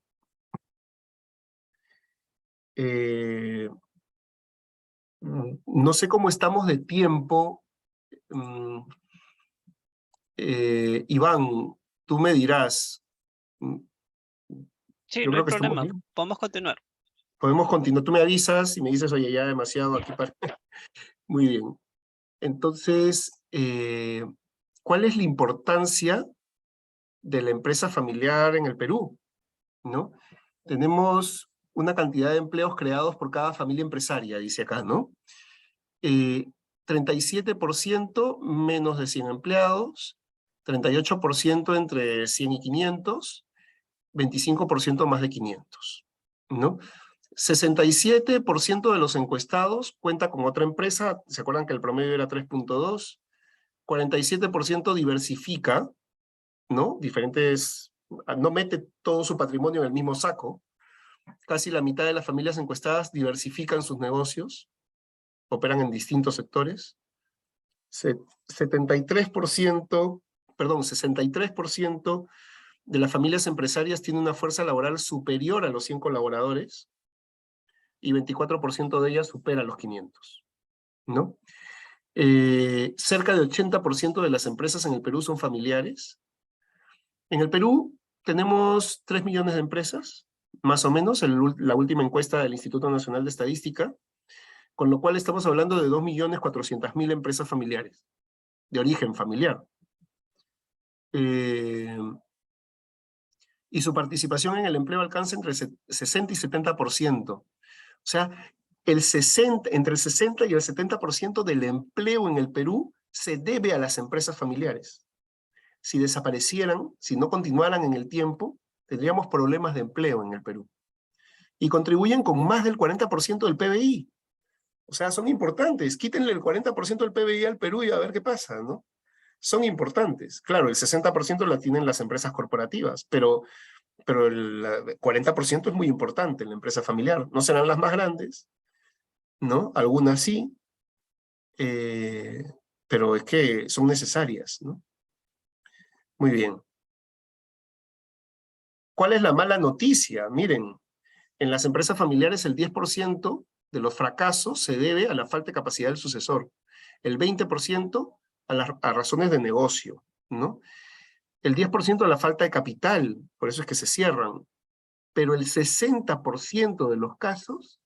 No sé cómo estamos de tiempo. Iván, tú me dirás. Sí, Yo no hay creo que estamos problema. bien. Podemos continuar. Podemos continuar. Tú me avisas y me dices, oye, ya demasiado aquí para... Muy bien. Entonces, ¿cuál es la importancia de la empresa familiar en el Perú? ¿No? Tenemos una cantidad de empleos creados por cada familia empresaria, dice acá, ¿no? 37% menos de 100 empleados, 38% entre 100 y 500, 25% más de 500, ¿no? 67% de los encuestados cuenta con otra empresa, ¿se acuerdan que el promedio era 3.2? 47% diversifica, ¿no? No mete todo su patrimonio en el mismo saco. Casi la mitad de las familias encuestadas diversifican sus negocios, operan en distintos sectores. 63% de las familias empresarias tienen una fuerza laboral superior a los 100 colaboradores y 24% de ellas supera los 500, ¿no? Cerca del 80% de las empresas en el Perú son familiares. En el Perú tenemos 3 millones de empresas, más o menos, la última encuesta del Instituto Nacional de Estadística, con lo cual estamos hablando de 2.400.000 empresas familiares, de origen familiar. Y su participación en el empleo alcanza entre 60 y 70%. O sea, entre el 60 y el 70% del empleo en el Perú se debe a las empresas familiares. Si desaparecieran, si no continuaran en el tiempo, tendríamos problemas de empleo en el Perú. Y contribuyen con más del 40% del PBI. O sea, son importantes. Quítenle el 40% del PBI al Perú y a ver qué pasa, ¿no? Son importantes. Claro, el 60% la tienen las empresas corporativas, pero el 40% es muy importante en la empresa familiar. No serán las más grandes, ¿no? Algunas sí, pero es que son necesarias, ¿no? Muy bien. ¿Cuál es la mala noticia? Miren, en las empresas familiares el 10% de los fracasos se debe a la falta de capacidad del sucesor, el 20% a razones de negocio, ¿no? El 10% a la falta de capital, por eso es que se cierran, pero el 60% de los casos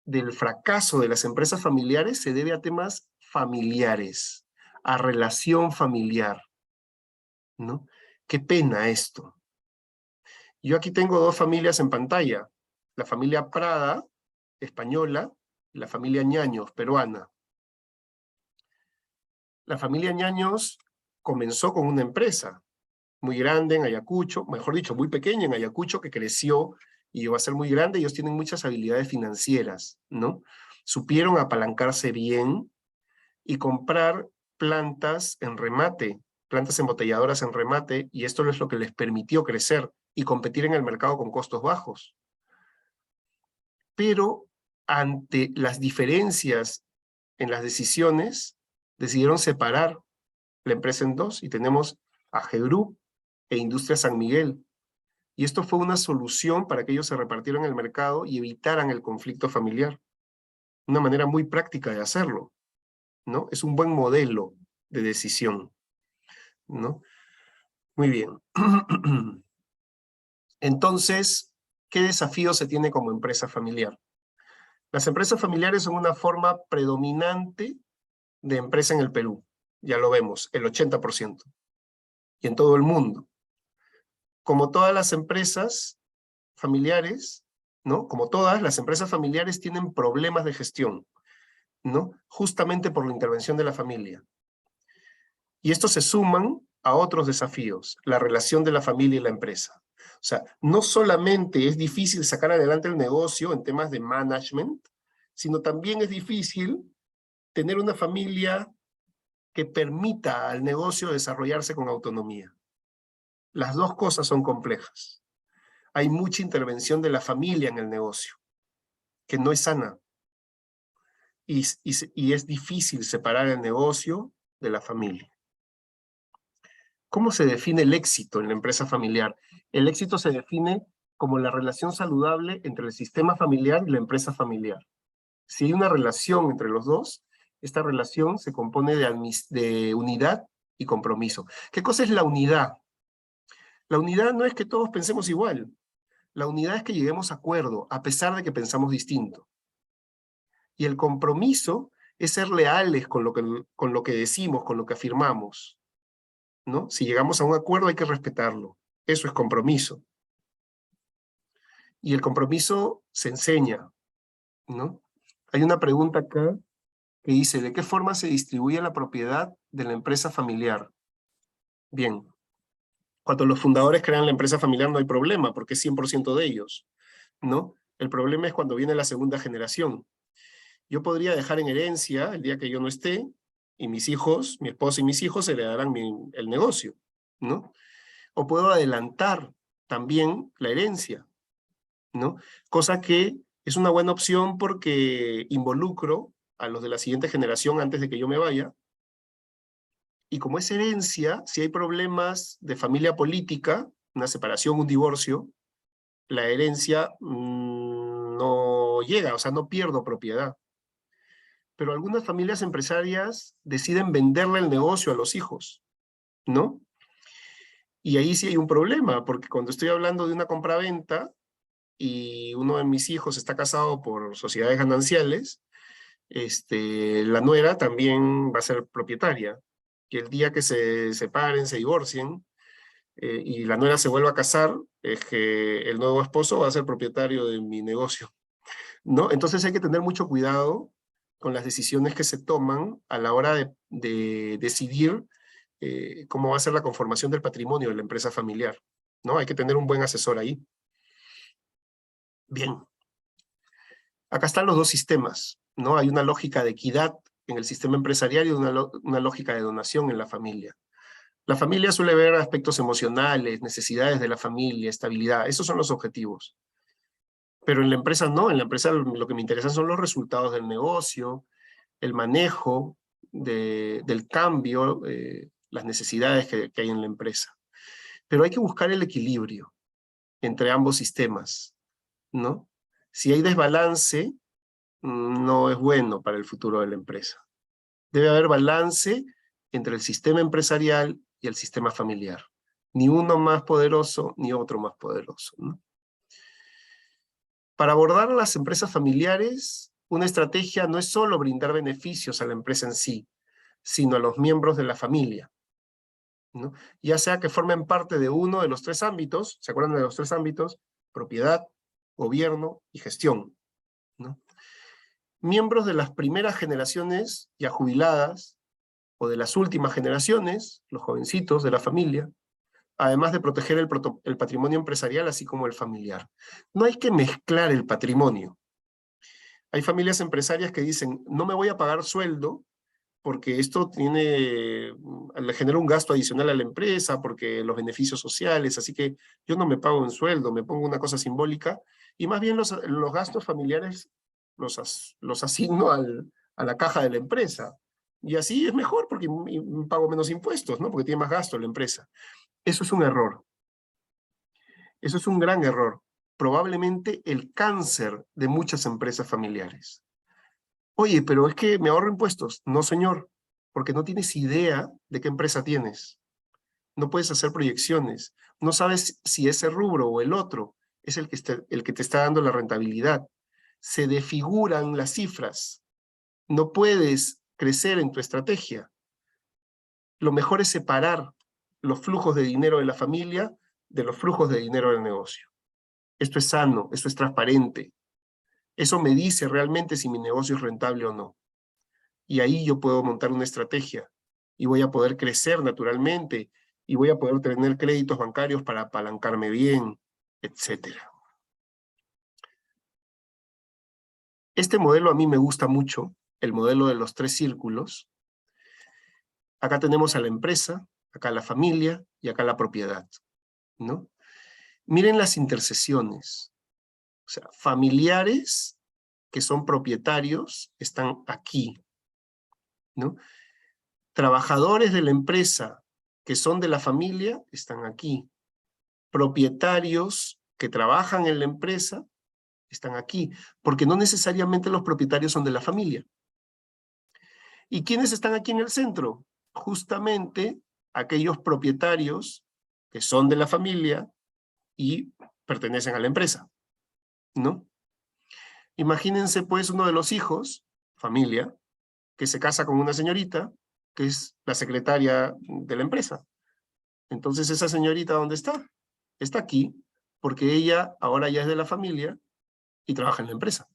del fracaso de las empresas familiares se debe a temas familiares, a relación familiar, ¿no? Qué pena esto. Yo aquí tengo 2 familias en pantalla, la familia Prada, española, y la familia Ñaños, peruana. La familia Ñaños comenzó con una empresa muy grande en Ayacucho, mejor dicho, muy pequeña en Ayacucho, que creció y llegó a ser muy grande. Ellos tienen muchas habilidades financieras, ¿no? Supieron apalancarse bien y comprar plantas en remate, plantas embotelladoras en remate, y esto es lo que les permitió crecer y competir en el mercado con costos bajos. Pero ante las diferencias en las decisiones, decidieron separar la empresa en 2 y tenemos AG Group e Industria San Miguel. Y esto fue una solución para que ellos se repartieran el mercado y evitaran el conflicto familiar. Una manera muy práctica de hacerlo, ¿no? Es un buen modelo de decisión, ¿no? Muy bien. Entonces, ¿qué desafío se tiene como empresa familiar? Las empresas familiares son una forma predominante de empresa en el Perú. Ya lo vemos, el 80%. Y en todo el mundo. Como todas las empresas familiares, ¿no? Como todas, las empresas familiares tienen problemas de gestión, ¿no? Justamente por la intervención de la familia. Y estos se suman a otros desafíos, la relación de la familia y la empresa. O sea, no solamente es difícil sacar adelante el negocio en temas de management, sino también es difícil tener una familia que permita al negocio desarrollarse con autonomía. Las dos cosas son complejas. Hay mucha intervención de la familia en el negocio, que no es sana. Y es difícil separar el negocio de la familia. ¿Cómo se define el éxito en la empresa familiar? El éxito se define como la relación saludable entre el sistema familiar y la empresa familiar. Si hay una relación entre los dos, esta relación se compone de unidad y compromiso. ¿Qué cosa es la unidad? La unidad no es que todos pensemos igual. La unidad es que lleguemos a acuerdo, a pesar de que pensamos distinto. Y el compromiso es ser leales con lo que decimos, con lo que afirmamos, ¿no? Si llegamos a un acuerdo hay que respetarlo. Eso es compromiso. Y el compromiso se enseña, ¿no? Hay una pregunta acá que dice, ¿de qué forma se distribuye la propiedad de la empresa familiar? Bien, cuando los fundadores crean la empresa familiar no hay problema, porque es 100% de ellos, ¿no? El problema es cuando viene la segunda generación. Yo podría dejar en herencia, el día que yo no esté, y mis hijos, mi esposa y mis hijos heredarán el negocio, ¿no? O puedo adelantar también la herencia, ¿no? Cosa que es una buena opción porque involucro a los de la siguiente generación antes de que yo me vaya. Y como es herencia, si hay problemas de familia política, una separación, un divorcio, la herencia no llega, o sea, no pierdo propiedad. Pero algunas familias empresarias deciden venderle el negocio a los hijos, ¿no? Y ahí sí hay un problema, porque cuando estoy hablando de una compraventa y uno de mis hijos está casado por sociedades gananciales, la nuera también va a ser propietaria. Y el día que se separen, se divorcien, y la nuera se vuelva a casar, es que el nuevo esposo va a ser propietario de mi negocio, ¿no? Entonces hay que tener mucho cuidado con las decisiones que se toman a la hora de decidir cómo va a ser la conformación del patrimonio de la empresa familiar, ¿no? Hay que tener un buen asesor ahí. Bien. Acá están los dos sistemas, ¿no? Hay una lógica de equidad en el sistema empresarial y una lógica de donación en la familia. La familia suele ver aspectos emocionales, necesidades de la familia, estabilidad, esos son los objetivos. Pero en la empresa no, en la empresa lo que me interesa son los resultados del negocio, el manejo del cambio, las necesidades que hay en la empresa. Pero hay que buscar el equilibrio entre ambos sistemas, ¿no? Si hay desbalance, no es bueno para el futuro de la empresa. Debe haber balance entre el sistema empresarial y el sistema familiar. Ni uno más poderoso, ni otro más poderoso, ¿no? Para abordar las empresas familiares, una estrategia no es solo brindar beneficios a la empresa en sí, sino a los miembros de la familia, ¿no? Ya sea que formen parte de uno de los tres ámbitos, ¿se acuerdan de los tres ámbitos? Propiedad, gobierno y gestión, ¿no? Miembros de las primeras generaciones ya jubiladas, o de las últimas generaciones, los jovencitos de la familia, además de proteger el patrimonio empresarial así como el familiar. No hay que mezclar el patrimonio. Hay familias empresarias que dicen, no me voy a pagar sueldo porque esto le genera un gasto adicional a la empresa, porque los beneficios sociales, así que yo no me pago un sueldo, me pongo una cosa simbólica, y más bien los gastos familiares los asigno a la caja de la empresa. Y así es mejor porque pago menos impuestos, ¿no? Porque tiene más gasto la empresa. Eso es un error. Eso es un gran error. Probablemente el cáncer de muchas empresas familiares. Oye, pero es que me ahorro impuestos. No, señor, porque no tienes idea de qué empresa tienes. No puedes hacer proyecciones. No sabes si ese rubro o el otro es el que te está dando la rentabilidad. Se desfiguran las cifras. No puedes crecer en tu estrategia. Lo mejor es separar los flujos de dinero de la familia de los flujos de dinero del negocio. Esto es sano, esto es transparente. Eso me dice realmente si mi negocio es rentable o no. Y ahí yo puedo montar una estrategia y voy a poder crecer naturalmente y voy a poder tener créditos bancarios para apalancarme bien, etc. Este modelo a mí me gusta mucho, el modelo de los tres círculos. Acá tenemos a la empresa, acá la familia y acá la propiedad, ¿no? Miren las intercesiones. O sea, familiares que son propietarios están aquí, ¿no? Trabajadores de la empresa que son de la familia están aquí. Propietarios que trabajan en la empresa están aquí, porque no necesariamente los propietarios son de la familia. ¿Y quiénes están aquí en el centro? Justamente aquellos propietarios que son de la familia y pertenecen a la empresa, ¿no? Imagínense pues uno de los hijos, familia, que se casa con una señorita que es la secretaria de la empresa. Entonces esa señorita, ¿dónde está? Está aquí porque ella ahora ya es de la familia y trabaja en la empresa.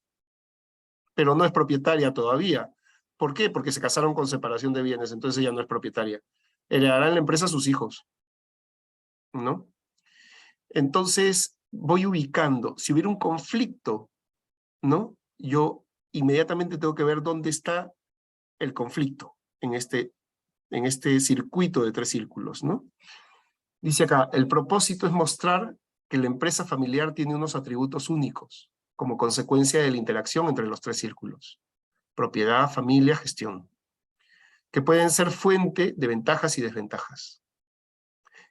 Pero no es propietaria todavía. ¿Por qué? Porque se casaron con separación de bienes, entonces ella no es propietaria. Heredarán la empresa a sus hijos, ¿no? Entonces voy ubicando. Si hubiera un conflicto, ¿no? Yo inmediatamente tengo que ver dónde está el conflicto. en este circuito de 3 círculos, ¿no? Dice acá, el propósito es mostrar que la empresa familiar tiene unos atributos únicos, como consecuencia de la interacción entre los 3 círculos: propiedad, familia, gestión, que pueden ser fuente de ventajas y desventajas.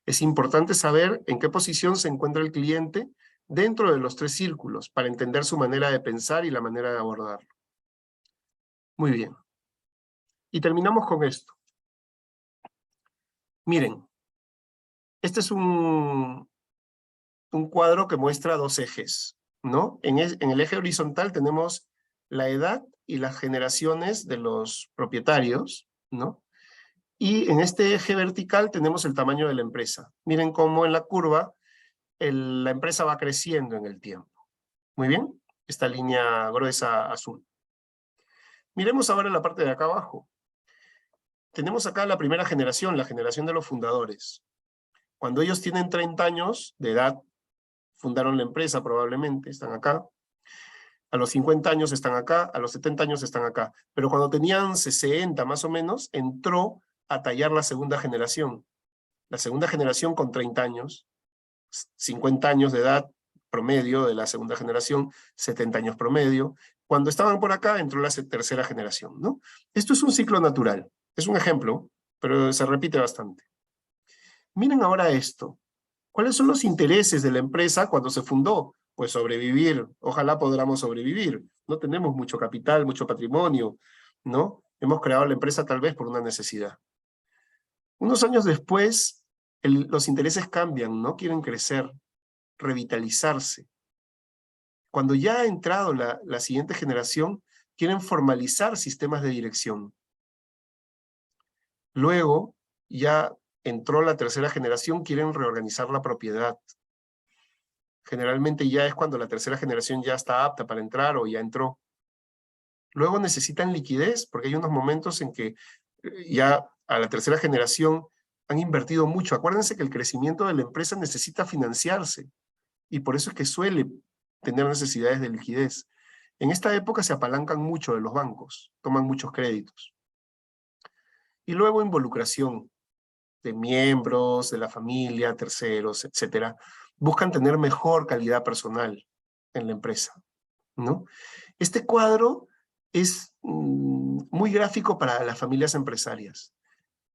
Es importante saber en qué posición se encuentra el cliente dentro de los 3 círculos para entender su manera de pensar y la manera de abordarlo. Muy bien. Y terminamos con esto. Miren, este es un cuadro que muestra 2 ejes, ¿no? En el eje horizontal tenemos la edad y las generaciones de los propietarios, ¿no? Y en este eje vertical tenemos el tamaño de la empresa. Miren cómo en la curva la empresa va creciendo en el tiempo. Muy bien, esta línea gruesa azul. Miremos ahora la parte de acá abajo. Tenemos acá la primera generación, la generación de los fundadores. Cuando ellos tienen 30 años de edad, fundaron la empresa probablemente, están acá. A los 50 años están acá, a los 70 años están acá. Pero cuando tenían 60 más o menos, entró a tallar la segunda generación. La segunda generación con 30 años, 50 años de edad promedio de la segunda generación, 70 años promedio. Cuando estaban por acá, entró la tercera generación, ¿no? Esto es un ciclo natural. Es un ejemplo, pero se repite bastante. Miren ahora esto. ¿Cuáles son los intereses de la empresa cuando se fundó? Pues sobrevivir. Ojalá podamos sobrevivir. No tenemos mucho capital, mucho patrimonio, ¿no? Hemos creado la empresa tal vez por una necesidad. Unos años después, los intereses cambian, ¿no? Quieren crecer, revitalizarse. Cuando ya ha entrado la siguiente generación, quieren formalizar sistemas de dirección. Luego, ya entró la tercera generación, quieren reorganizar la propiedad. Generalmente ya es cuando la tercera generación ya está apta para entrar o ya entró. Luego necesitan liquidez, porque hay unos momentos en que ya a la tercera generación han invertido mucho. Acuérdense que el crecimiento de la empresa necesita financiarse, y por eso es que suele tener necesidades de liquidez. En esta época se apalancan mucho de los bancos, toman muchos créditos. Y luego involucración de miembros, de la familia, terceros, etcétera. Buscan tener mejor calidad personal en la empresa, ¿no? Este cuadro es muy gráfico para las familias empresarias.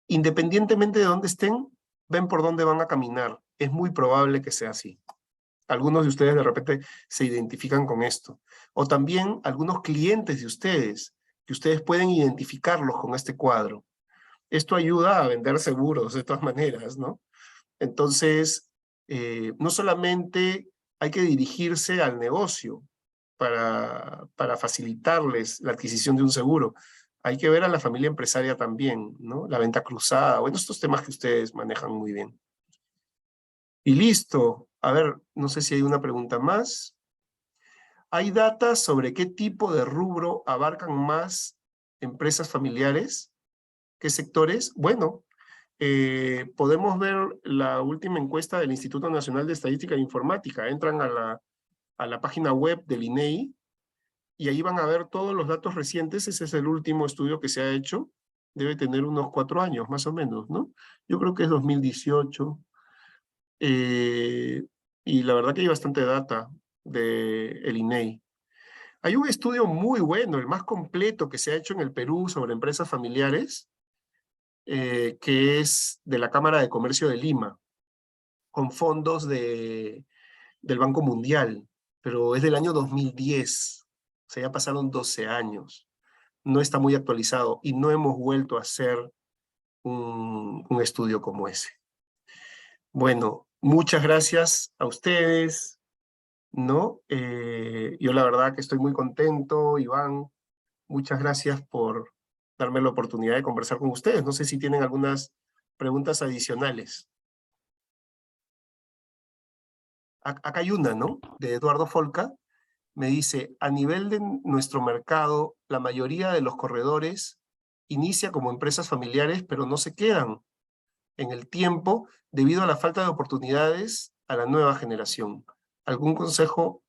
Independientemente de dónde estén, ven por dónde van a caminar. Es muy probable que sea así. Algunos de ustedes de repente se identifican con esto. O también algunos clientes de ustedes, que ustedes pueden identificarlos con este cuadro. Esto ayuda a vender seguros de todas maneras, ¿no? Entonces, no solamente hay que dirigirse al negocio para facilitarles la adquisición de un seguro, hay que ver a la familia empresaria también, ¿no? La venta cruzada, bueno, estos temas que ustedes manejan muy bien. Y listo. A ver, no sé si hay una pregunta más. ¿Hay datos sobre qué tipo de rubro abarcan más empresas familiares? ¿Qué sectores? Bueno, podemos ver la última encuesta del Instituto Nacional de Estadística e Informática. Entran a la página web del INEI y ahí van a ver todos los datos recientes. Ese es el último estudio que se ha hecho. Debe tener unos 4 años, más o menos, ¿no? Yo creo que es 2018. Y la verdad que hay bastante data del INEI. Hay un estudio muy bueno, el más completo que se ha hecho en el Perú sobre empresas familiares, que es de la Cámara de Comercio de Lima, con fondos del Banco Mundial, pero es del año 2010, o sea, ya pasaron 12 años, no está muy actualizado y no hemos vuelto a hacer un estudio como ese. Bueno, muchas gracias a ustedes, ¿no? Yo la verdad que estoy muy contento, Iván, muchas gracias por darme la oportunidad de conversar con ustedes. No sé si tienen algunas preguntas adicionales. Acá hay una, ¿no? De Eduardo Folca. Me dice, a nivel de nuestro mercado, la mayoría de los corredores inicia como empresas familiares, pero no se quedan en el tiempo debido a la falta de oportunidades a la nueva generación. ¿Algún consejo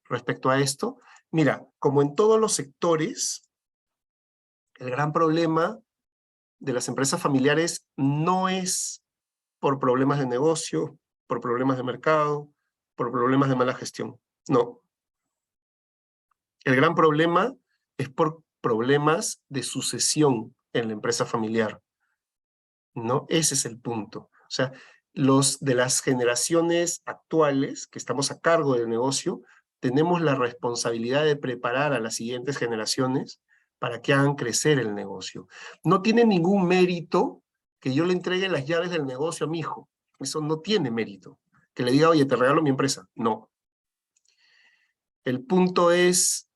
respecto a esto? Mira, como en todos los sectores, el gran problema de las empresas familiares no es por problemas de negocio, por problemas de mercado, por problemas de mala gestión. No. El gran problema es por problemas de sucesión en la empresa familiar. ¿No? Ese es el punto. O sea, los de las generaciones actuales que estamos a cargo del negocio, tenemos la responsabilidad de preparar a las siguientes generaciones para que hagan crecer el negocio. No tiene ningún mérito que yo le entregue las llaves del negocio a mi hijo. Eso no tiene mérito. Que le diga, oye, te regalo mi empresa. No. El punto es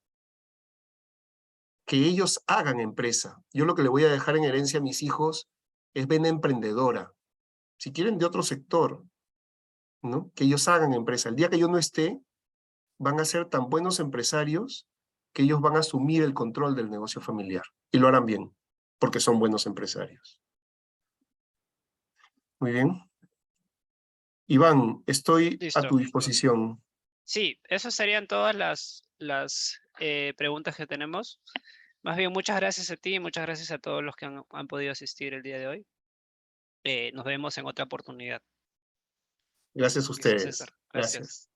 que ellos hagan empresa. Yo lo que le voy a dejar en herencia a mis hijos es vena emprendedora. Si quieren de otro sector, ¿no? Que ellos hagan empresa. El día que yo no esté, van a ser tan buenos empresarios que ellos van a asumir el control del negocio familiar. Y lo harán bien, porque son buenos empresarios. Muy bien. Iván, estoy a Listo. tu disposición. Sí, esas serían todas las preguntas que tenemos. Más bien, muchas gracias a ti y muchas gracias a todos los que han podido asistir el día de hoy. Nos vemos en otra oportunidad. Gracias a Listo, ustedes. César. Gracias.